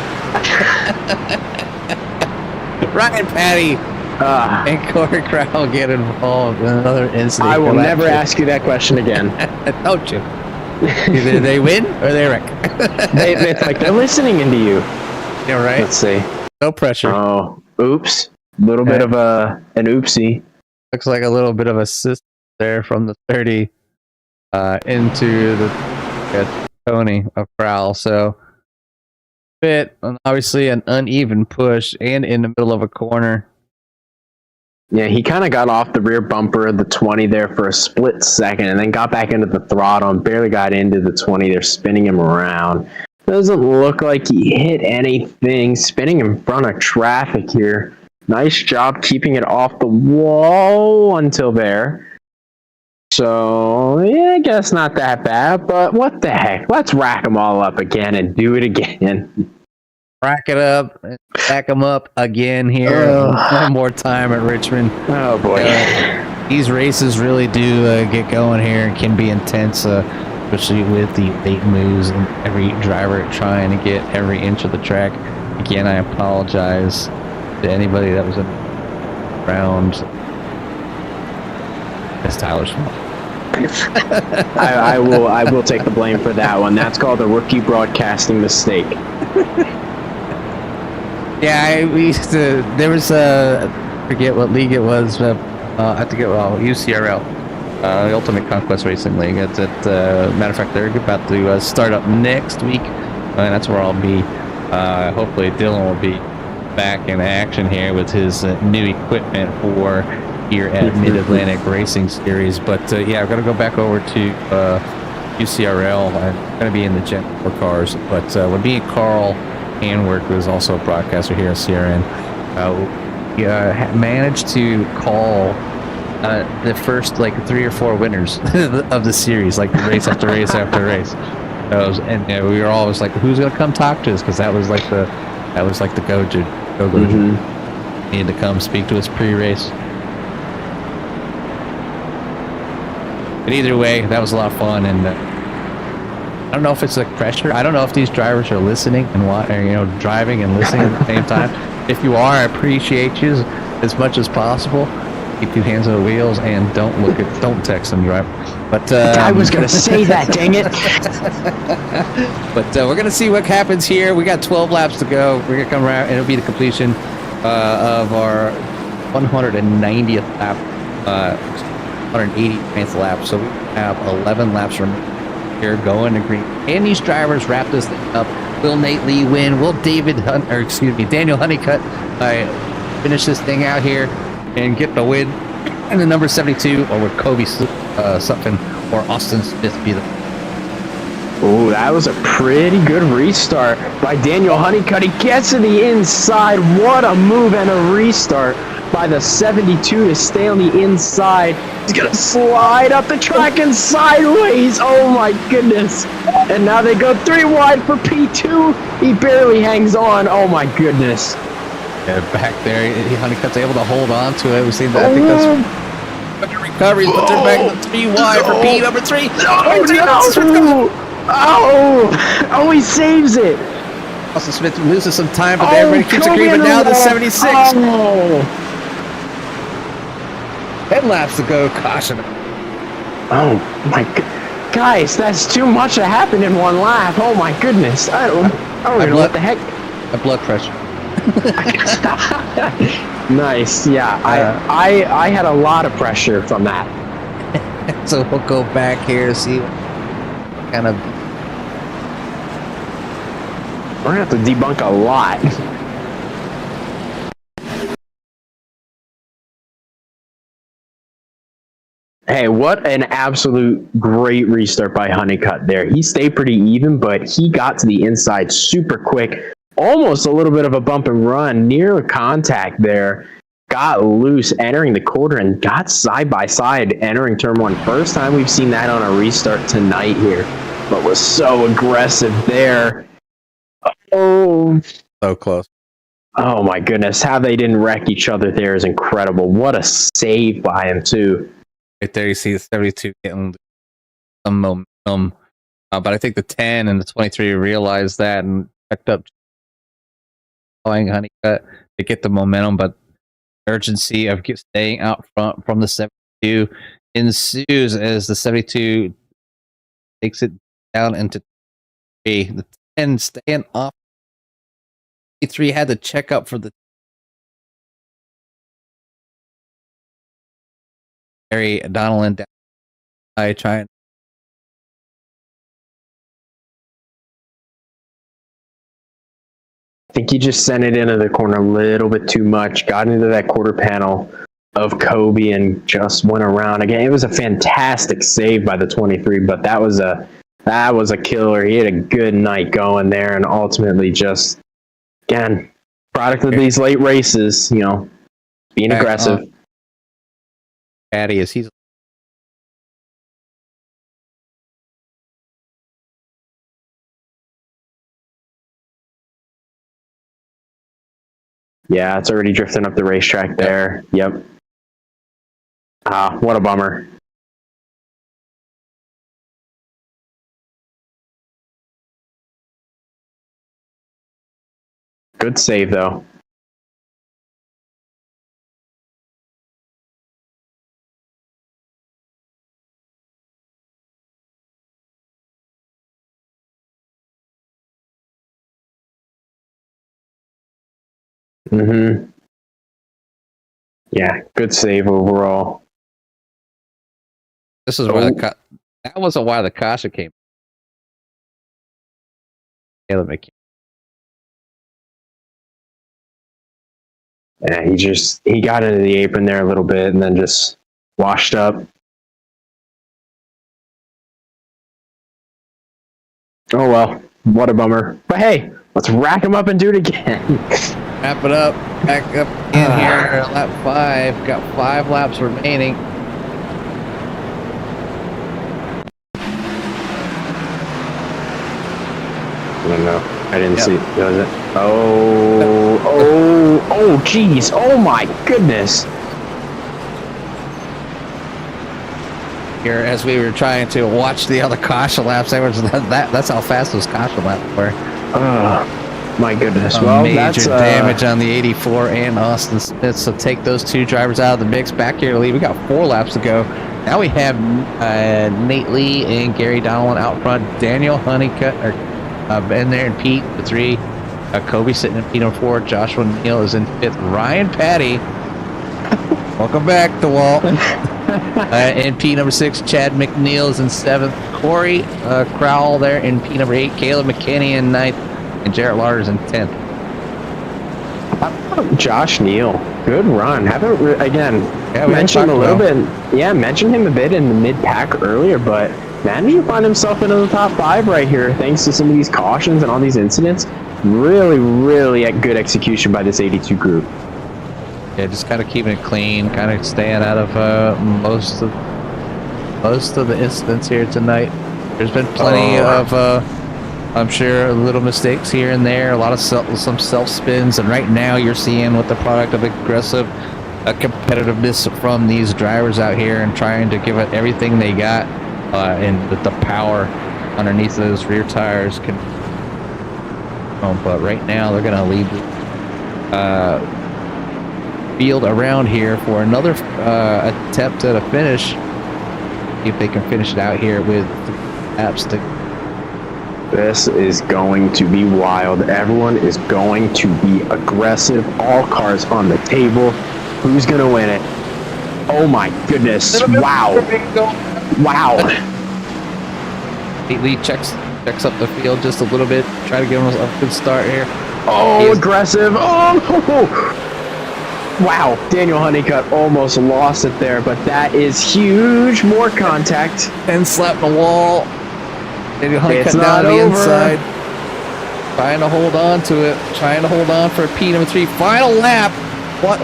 Ryan Patty and Corey Crowell get involved in another incident. I will never ask you that question again. Don't you? Either they win or they wreck. It's like they're listening into you. Yeah, right. Let's see. No pressure. Oh, oops. Little bit of an oopsie. Looks like a little bit of a assist there from the 30 into the Tony of Crowell. So, obviously an uneven push and in the middle of a corner. Yeah, he kind of got off the rear bumper of the 20 there for a split second and then got back into the throttle and barely got into the 20. They're spinning him around. Doesn't look like he hit anything. Spinning in front of traffic here. Nice job keeping it off the wall until there. So, yeah, I guess not that bad, but what the heck? Let's rack them all up again and do it again. Rack it up, back them up again here. One more time at Richmond. Oh, boy. These races really do get going here and can be intense, especially with the late moves and every driver trying to get every inch of the track. Again, I apologize to anybody that was around. It's Tyler's fault. I will take the blame for that one. That's called a rookie broadcasting mistake. Yeah, we used to. There was forget what league it was. I forget. Well, UCRL, the Ultimate Conquest Racing League. Matter of fact, they're about to start up next week, and that's where I'll be. Hopefully, Dylan will be back in action here with his new equipment for here at Mid-Atlantic Racing Series. But yeah, I've got to go back over to UCRL. I'm going to be in the Gen 4 cars, but when me and Carl Hanwork, who is also a broadcaster here at CRN, managed to call the first like 3 or 4 winners of the series, like race after race after race. And we were always like, "Who's gonna come talk to us?" Because that was like the go-to. Needed to come speak to us pre-race. But either way, that was a lot of fun, and I don't know if it's like pressure. I don't know if these drivers are listening and driving and listening at the same time. If you are, I appreciate you as much as possible. Keep your hands on the wheels and don't text and drive. But I was gonna say that, dang it. But we're gonna see what happens here. We got 12 laps to go. We're gonna come around, and it'll be the completion of our 190th lap, 189th lap. So we have 11 laps remaining here going to green. And these drivers wrap this thing up. Will Nate Lee win? Will Daniel Honeycutt finish this thing out here and get the win? And the number 72, or would Kobe Sutphin or Austin Smith be the? Oh, that was a pretty good restart by Daniel Honeycutt. He gets to the inside. What a move and a restart by the 72 to stay on the inside. He's going to slide up the track and sideways. Oh, my goodness. And now they go 3 wide for P2. He barely hangs on. Oh, my goodness. Yeah, back there, Honeycutt's able to hold on to it. We've seen that. I think that's recoveries, but they're back to 3 wide for P number 3. Oh, he saves it. Austin Smith loses some time, but everybody keeps agreeing. But now the 76. 10 laps to go. Caution. Oh my god, guys, that's too much to happen in one lap. Oh my goodness, I don't know what the heck. My blood pressure. Nice, yeah. I had a lot of pressure from that. So we'll go back here to see kind of We're going to have to debunk a lot. Hey, what an absolute great restart by Honeycutt there. He stayed pretty even, but he got to the inside super quick. Almost a little bit of a bump and run, near contact there. Got loose entering the quarter and got side by side entering turn one. First time we've seen that on a restart tonight here, but was so aggressive there. Oh, So close. Oh my goodness, how they didn't wreck each other there is incredible. What a save by him too. Right there, you see the 72 getting some momentum, but I think the 10 and the 23 realized that and picked up playing Honeycutt to get the momentum, but urgency of staying out front from the 72 ensues as the 72 takes it down into 3. The 10 staying off. 3 had to check up for the Gary Donnellan down. I trying. I think he just sent it into the corner a little bit too much, got into that quarter panel of Kobe and just went around again. It was a fantastic save by the 23, but that was a killer. He had a good night going there, and ultimately just, again, product of these late races, you know, being aggressive. Patty is he's Yeah, it's already drifting up the racetrack there. Yep. Ah, what a bummer. Good save, though. Mm-hmm. Yeah, good save overall. This is why that wasn't why the Kasha came. Caleb McKinney. Yeah, he got into the apron there a little bit and then just washed up. Oh well, what a bummer. But hey, let's rack him up and do it again. Wrap it up. Back up in here. Lap 5. Got 5 laps remaining. I don't know. I didn't see it. Was it? Oh, geez. Oh my goodness. Here, as we were trying to watch the other Kasha laps, that's how fast those Kasha laps were. My goodness. Well, major that's damage on the 84 and Austin Smith. So take those 2 drivers out of the mix. Back here to lead. We got 4 laps to go. Now we have Nate Lee and Gary Donnellan out front. Daniel Honeycutt in there in Pete, the 3. Kobe sitting in Pete number 4. Joshua Neal is in 5th. Ryan Patty. Welcome back, DeWalt. In P number 6, Chad McNeil is in 7th. Corey Crowell there in P number 8. Caleb McKinney in 9th. And Jarrett Larders in 10th. How about Josh Neal? Good run. Haven't again mentioned him a little bit. Yeah, mentioned him a bit in the mid pack earlier, but managed to find himself into the top 5 right here thanks to some of these cautions and all these incidents. Really, really good execution by this 82 group. Yeah, just kind of keeping it clean, kind of staying out of most of the incidents here tonight. There's been plenty of, I'm sure, little mistakes here and there. A lot of some self spins, and right now you're seeing what the product of aggressive competitiveness from these drivers out here and trying to give it everything they got, and with the power underneath those rear tires can. But right now they're going to lead field around here for another attempt at a finish. See if they can finish it out here with laps to. This is going to be wild. Everyone is going to be aggressive. All cars on the table. Who's going to win it? Oh my goodness. Wow. Wow. Lee checks checks up the field just a little bit. Try to give him a good start here. Oh, aggressive. Oh, wow. Daniel Honeycutt almost lost it there, but that is huge. More contact. And slapped the wall. Daniel Honeycutt down the inside. Trying to hold on to it. Trying to hold on for P number 3. Final lap.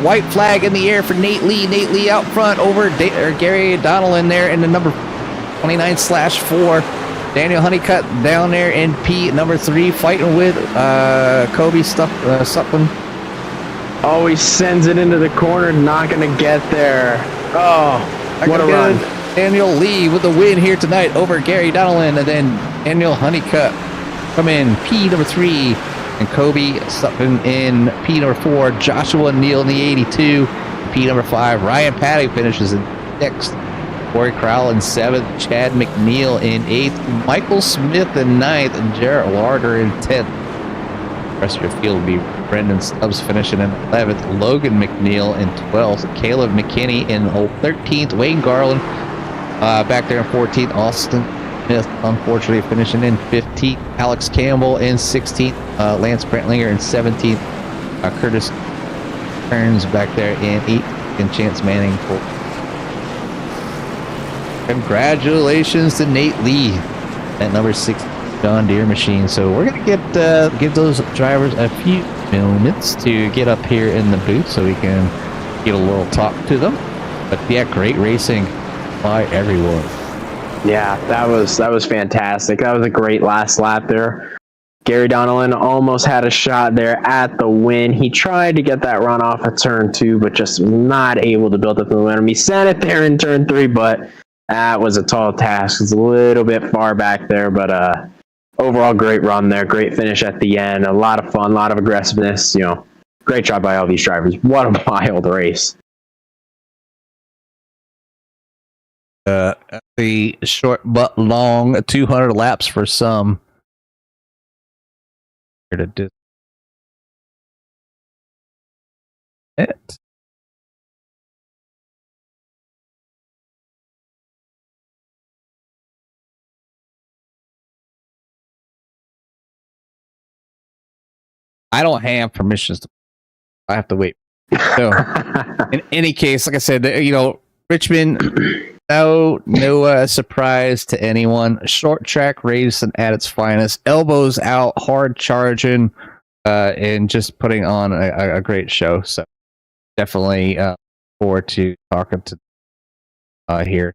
White flag in the air for Nate Lee. Nate Lee out front over Gary Donnellan there in the number 29/4. Daniel Honeycutt down there in P number 3 fighting with Kobe Suckman. Oh, he sends it into the corner. Not going to get there. Oh, what a run. Daniel Lee with the win here tonight over Gary Donnellan. And then Daniel Honeycutt come in P number 3. And Kobe Sutton in P number 4, Joshua Neal in the 82, P number 5, Ryan Paddock finishes in 6th, Corey Crowell in 7th, Chad McNeil in 8th, Michael Smith in 9th, and Jarrett Larder in 10th. The rest of your field will be Brendan Stubbs finishing in 11th, Logan McNeil in 12th, Caleb McKinney in 13th, Wayne Garland back there in 14th, Austin Smith unfortunately finishing in 15th, Alex Campbell in 16th, Lance Brentlinger in 17th, Curtis Kearns back there in 8th, and Chance Manning for. Congratulations to Nate Lee at number 6 John Deere machine. So we're gonna give those drivers a few moments to get up here in the booth so we can get a little talk to them. But yeah, great racing by everyone. Yeah, that was fantastic. That was a great last lap there. Gary Donnellan almost had a shot there at the win. He tried to get that run off of turn 2, but just not able to build up the momentum. He sent it there in turn 3, but that was a tall task. It's a little bit far back there, but overall great run there. Great finish at the end. A lot of fun, a lot of aggressiveness. You know, great job by all these drivers. What a wild race. The short but long 200 laps for some. Here to do it. I don't have permissions to. I have to wait. So, in any case, like I said, you know, Richmond. No surprise to anyone. Short track racing at its finest. Elbows out, hard charging, and just putting on a great show. So definitely forward to talking to here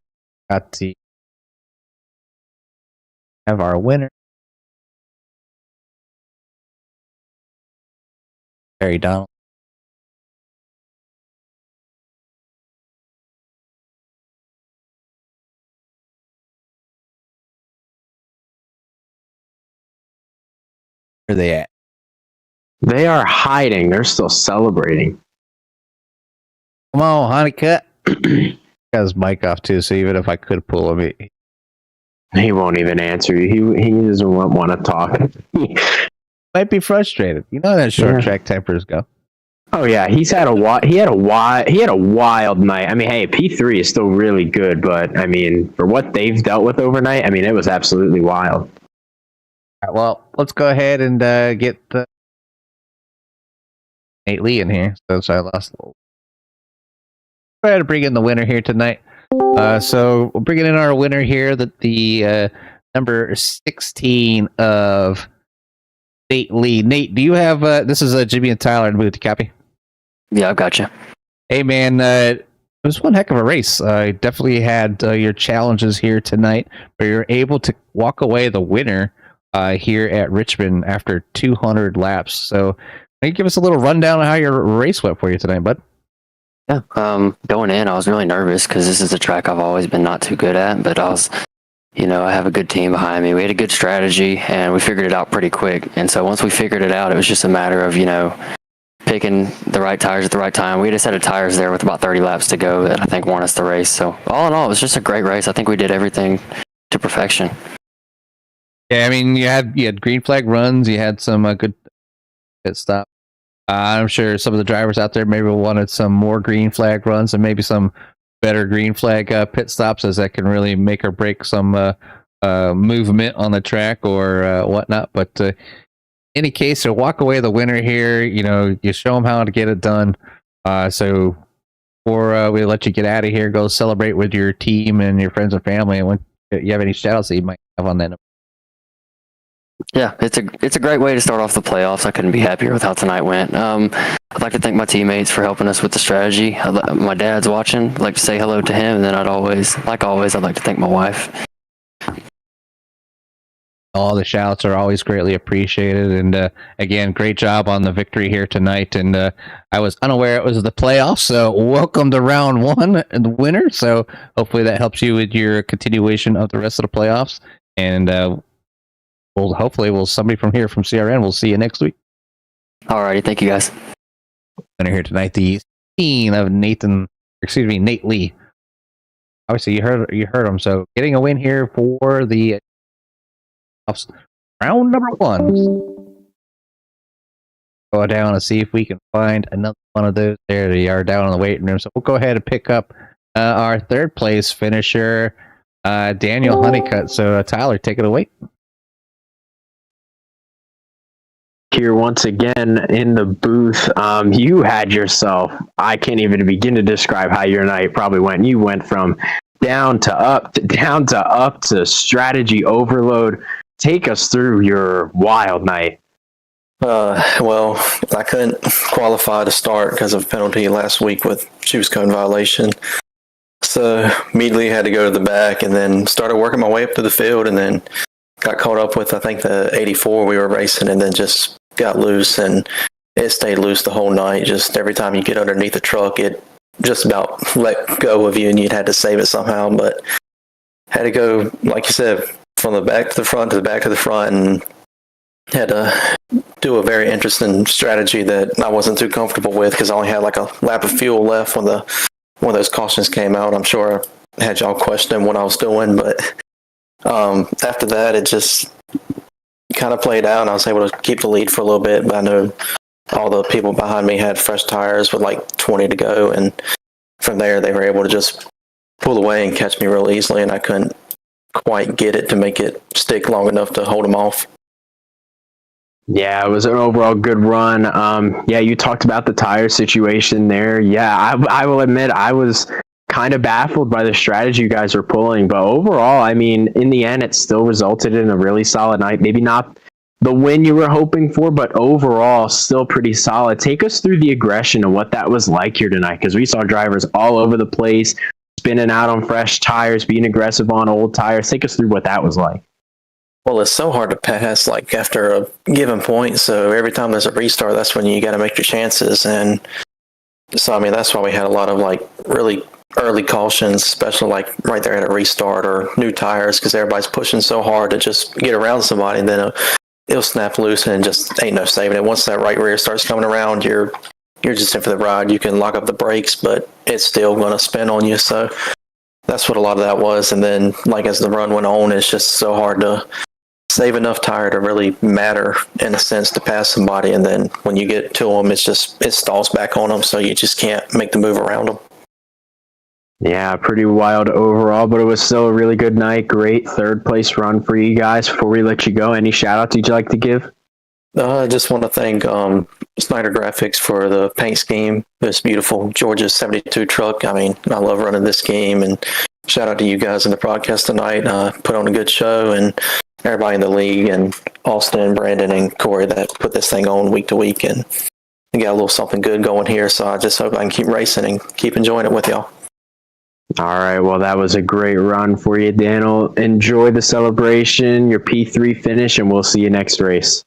at the have our winner. Gary Donald. Where are they at? They are hiding. They're still celebrating. Come on, Honeycutt. Got his mic off too, so even if I could pull him, he won't even answer you. He doesn't want to talk. Might be frustrated. You know how short track tempers go. Oh yeah, he had a wild night. I mean, hey, P3 is still really good, but I mean, for what they've dealt with overnight, I mean, it was absolutely wild. All right, well, let's go ahead and get the Nate Lee in here. So I lost a little. Go ahead and bring in the winner here tonight. So we're bringing in our winner here, the number 16 of Nate Lee. Nate, do you have this is Jimmy and Tyler in the booth to copy? Yeah, I've got you. Hey man, it was one heck of a race. Definitely had your challenges here tonight, but you're able to walk away the winner here at Richmond after 200 laps. So can you give us a little rundown of how your race went for you tonight, bud? Yeah, going in, I was really nervous because this is a track I've always been not too good at, but I have a good team behind me. We had a good strategy, and we figured it out pretty quick. And so once we figured it out, it was just a matter of, picking the right tires at the right time. We had a set of tires there with about 30 laps to go that I think won us the race. So all in all, it was just a great race. I think we did everything to perfection. Yeah, I mean, you had green flag runs. You had some good pit stop. I'm sure some of the drivers out there maybe wanted some more green flag runs and maybe some better green flag pit stops, as that can really make or break some movement on the track or whatnot. But any case, so walk away the winner here. You show them how to get it done. So before we let you get out of here, go celebrate with your team and your friends and family. And when you have any shout outs that you might have on that. Yeah, it's a great way to start off the playoffs. I couldn't be happier with how tonight went. I'd like to thank my teammates for helping us with the strategy. My dad's watching. I'd like to say hello to him, and then I'd like to thank my wife. All the shouts are always greatly appreciated. And again, great job on the victory here tonight. And I was unaware it was the playoffs, so welcome to round one and the winner. So hopefully that helps you with your continuation of the rest of the playoffs. And hopefully somebody from here from CRN will see you next week. Alrighty, thank you guys. Winner here tonight, the teen of Nate Lee. Obviously, you heard him. So getting a win here for the round number one. Go down and see if we can find another one of those. There they are down in the waiting room. So we'll go ahead and pick up our third place finisher, Daniel Honeycutt. So Tyler, take it away. Here once again in the booth. You had yourself, I can't even begin to describe how your night probably went. You went from down to up to strategy overload. Take us through your wild night. Well, I couldn't qualify to start because of a penalty last week with shoes cone violation. So immediately had to go to the back and then started working my way up to the field and then got caught up with, I think, the 84 we were racing and then just got loose and it stayed loose the whole night. Just every time you get underneath the truck, it just about let go of you and you'd had to save it somehow. But had to go, like you said, from the back to the front to the back of the front and had to do a very interesting strategy that I wasn't too comfortable with because I only had like a lap of fuel left when those cautions came out. I'm sure I had y'all questioning what I was doing, but after that, it just kind of played out and I was able to keep the lead for a little bit, but I know all the people behind me had fresh tires with like 20 to go, and from there they were able to just pull away and catch me real easily, and I couldn't quite get it to make it stick long enough to hold them off. Yeah, it was an overall good run. Yeah, you talked about the tire situation there. Yeah, I will admit I was kind of baffled by the strategy you guys were pulling, but overall, I mean, in the end, it still resulted in a really solid night. Maybe not the win you were hoping for, but overall, still pretty solid. Take us through the aggression and what that was like here tonight, because we saw drivers all over the place, spinning out on fresh tires, being aggressive on old tires. Take us through what that was like. Well, it's so hard to pass like after a given point, so every time there's a restart, that's when you got to make your chances. And so, I mean, that's why we had a lot of like really early cautions, especially like right there at a restart or new tires, because everybody's pushing so hard to just get around somebody, and then it'll snap loose and just ain't no saving it. Once that right rear starts coming around, you're just in for the ride. You can lock up the brakes, but it's still going to spin on you. So that's what a lot of that was. And then like as the run went on, it's just so hard to save enough tire to really matter in a sense to pass somebody. And then when you get to them, it stalls back on them. So you just can't make the move around them. Yeah, pretty wild overall, but it was still a really good night. Great third place run for you guys. Before we let you go, any shout outs you'd like to give? I just want to thank Snyder Graphics for the paint scheme. This beautiful Georgia 72 truck. I mean, I love running this game, and shout out to you guys in the broadcast tonight. Put on a good show, and everybody in the league, and Austin, Brandon, and Corey that put this thing on week to week, and we got a little something good going here. So I just hope I can keep racing and keep enjoying it with y'all. All right, well, that was a great run for you, Daniel. Enjoy the celebration, your P3 finish, and we'll see you next race.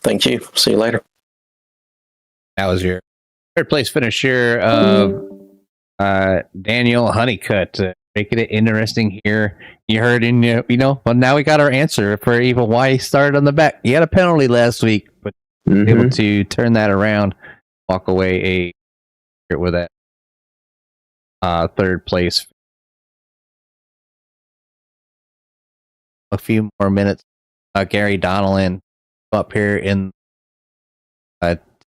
Thank you. See you later. That was your third place finisher, Daniel Honeycutt. Making it interesting here. You heard well, now we got our answer for even why he started on the back. He had a penalty last week, but able to turn that around, walk away with that third place. A few more minutes. Gary Donnellan up here in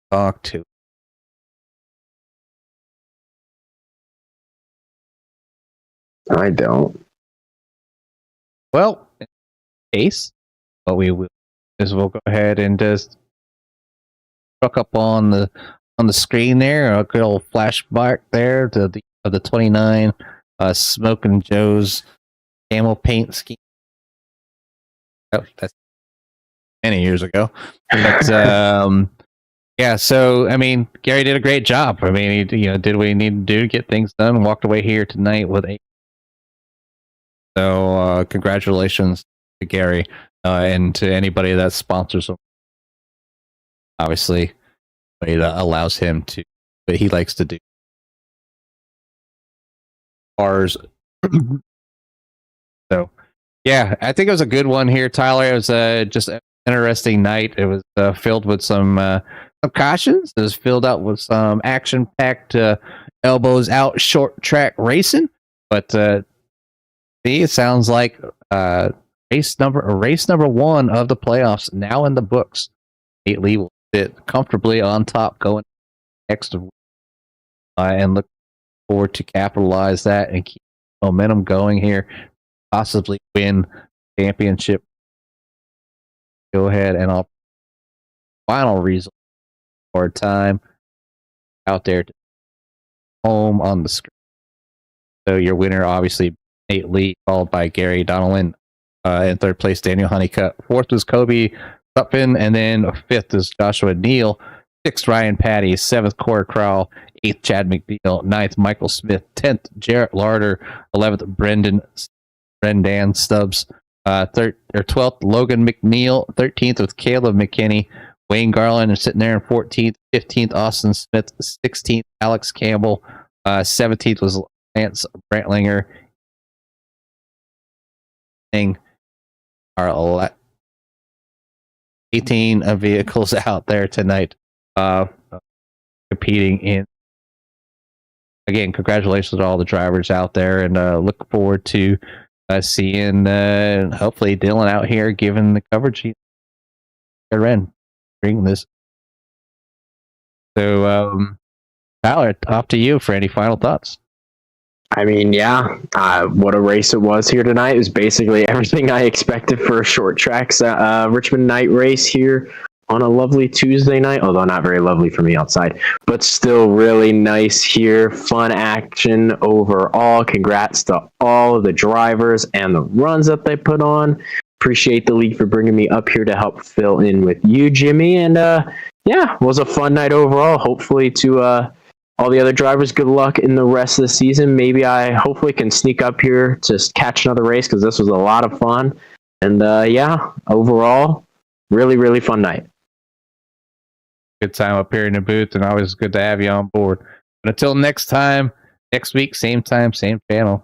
talk to. I don't. Well, pace. But we'll go ahead and just look up on the screen there, a good old flashback there to the 29 Smoking Joe's camel paint scheme. Oh, that's many years ago. But yeah, so I mean, Gary did a great job. I mean, he did what he needed to do to get things done. Walked away here tonight with 8. So congratulations to Gary and to anybody that sponsors him. Obviously, it allows him to what he likes to do. Cars. So, yeah, I think it was a good one here, Tyler. It was just an interesting night. It was filled with some cautions. It was filled out with some action-packed elbows out short track racing. But see, it sounds like race number 1 of the playoffs now in the books. Nate Lee will sit comfortably on top going next and look forward to capitalize that and keep momentum going here, possibly win championship. Go ahead and I'll final result for time out there to home on the screen. So your winner, obviously, Nate Lee, followed by Gary Donnellan. In third place, Daniel Honeycutt. Fourth was Kobe Sutphin, and then fifth is Joshua Neal. Sixth, Ryan Patty. Seventh, Corey Crowell. Eighth, Chad McNeil. Ninth, Michael Smith. 10th, Jarrett Larder. 11th, Brendan Stubbs. 12th, Logan McNeil. 13th with Caleb McKinney. Wayne Garland is sitting there in 14th. 15th, Austin Smith. 16th, Alex Campbell. 17th was Lance Brantlinger. Our 18 vehicles out there tonight competing in. Again, congratulations to all the drivers out there, and look forward to seeing hopefully Dylan out here giving the coverage he ran during this. So, Tyler, off to you for any final thoughts. I mean, yeah, what a race it was here tonight. It was basically everything I expected for a short tracks Richmond night race here on a lovely Tuesday night, although not very lovely for me outside, but still really nice here. Fun action overall. Congrats to all of the drivers and the runs that they put on. Appreciate the league for bringing me up here to help fill in with you, Jimmy. And yeah, it was a fun night overall. Hopefully to all the other drivers, good luck in the rest of the season. Maybe I hopefully can sneak up here to catch another race because this was a lot of fun. And yeah, overall, really, really fun night. Good time up here in the booth, and always good to have you on board. But until next time, next week, same time, same channel.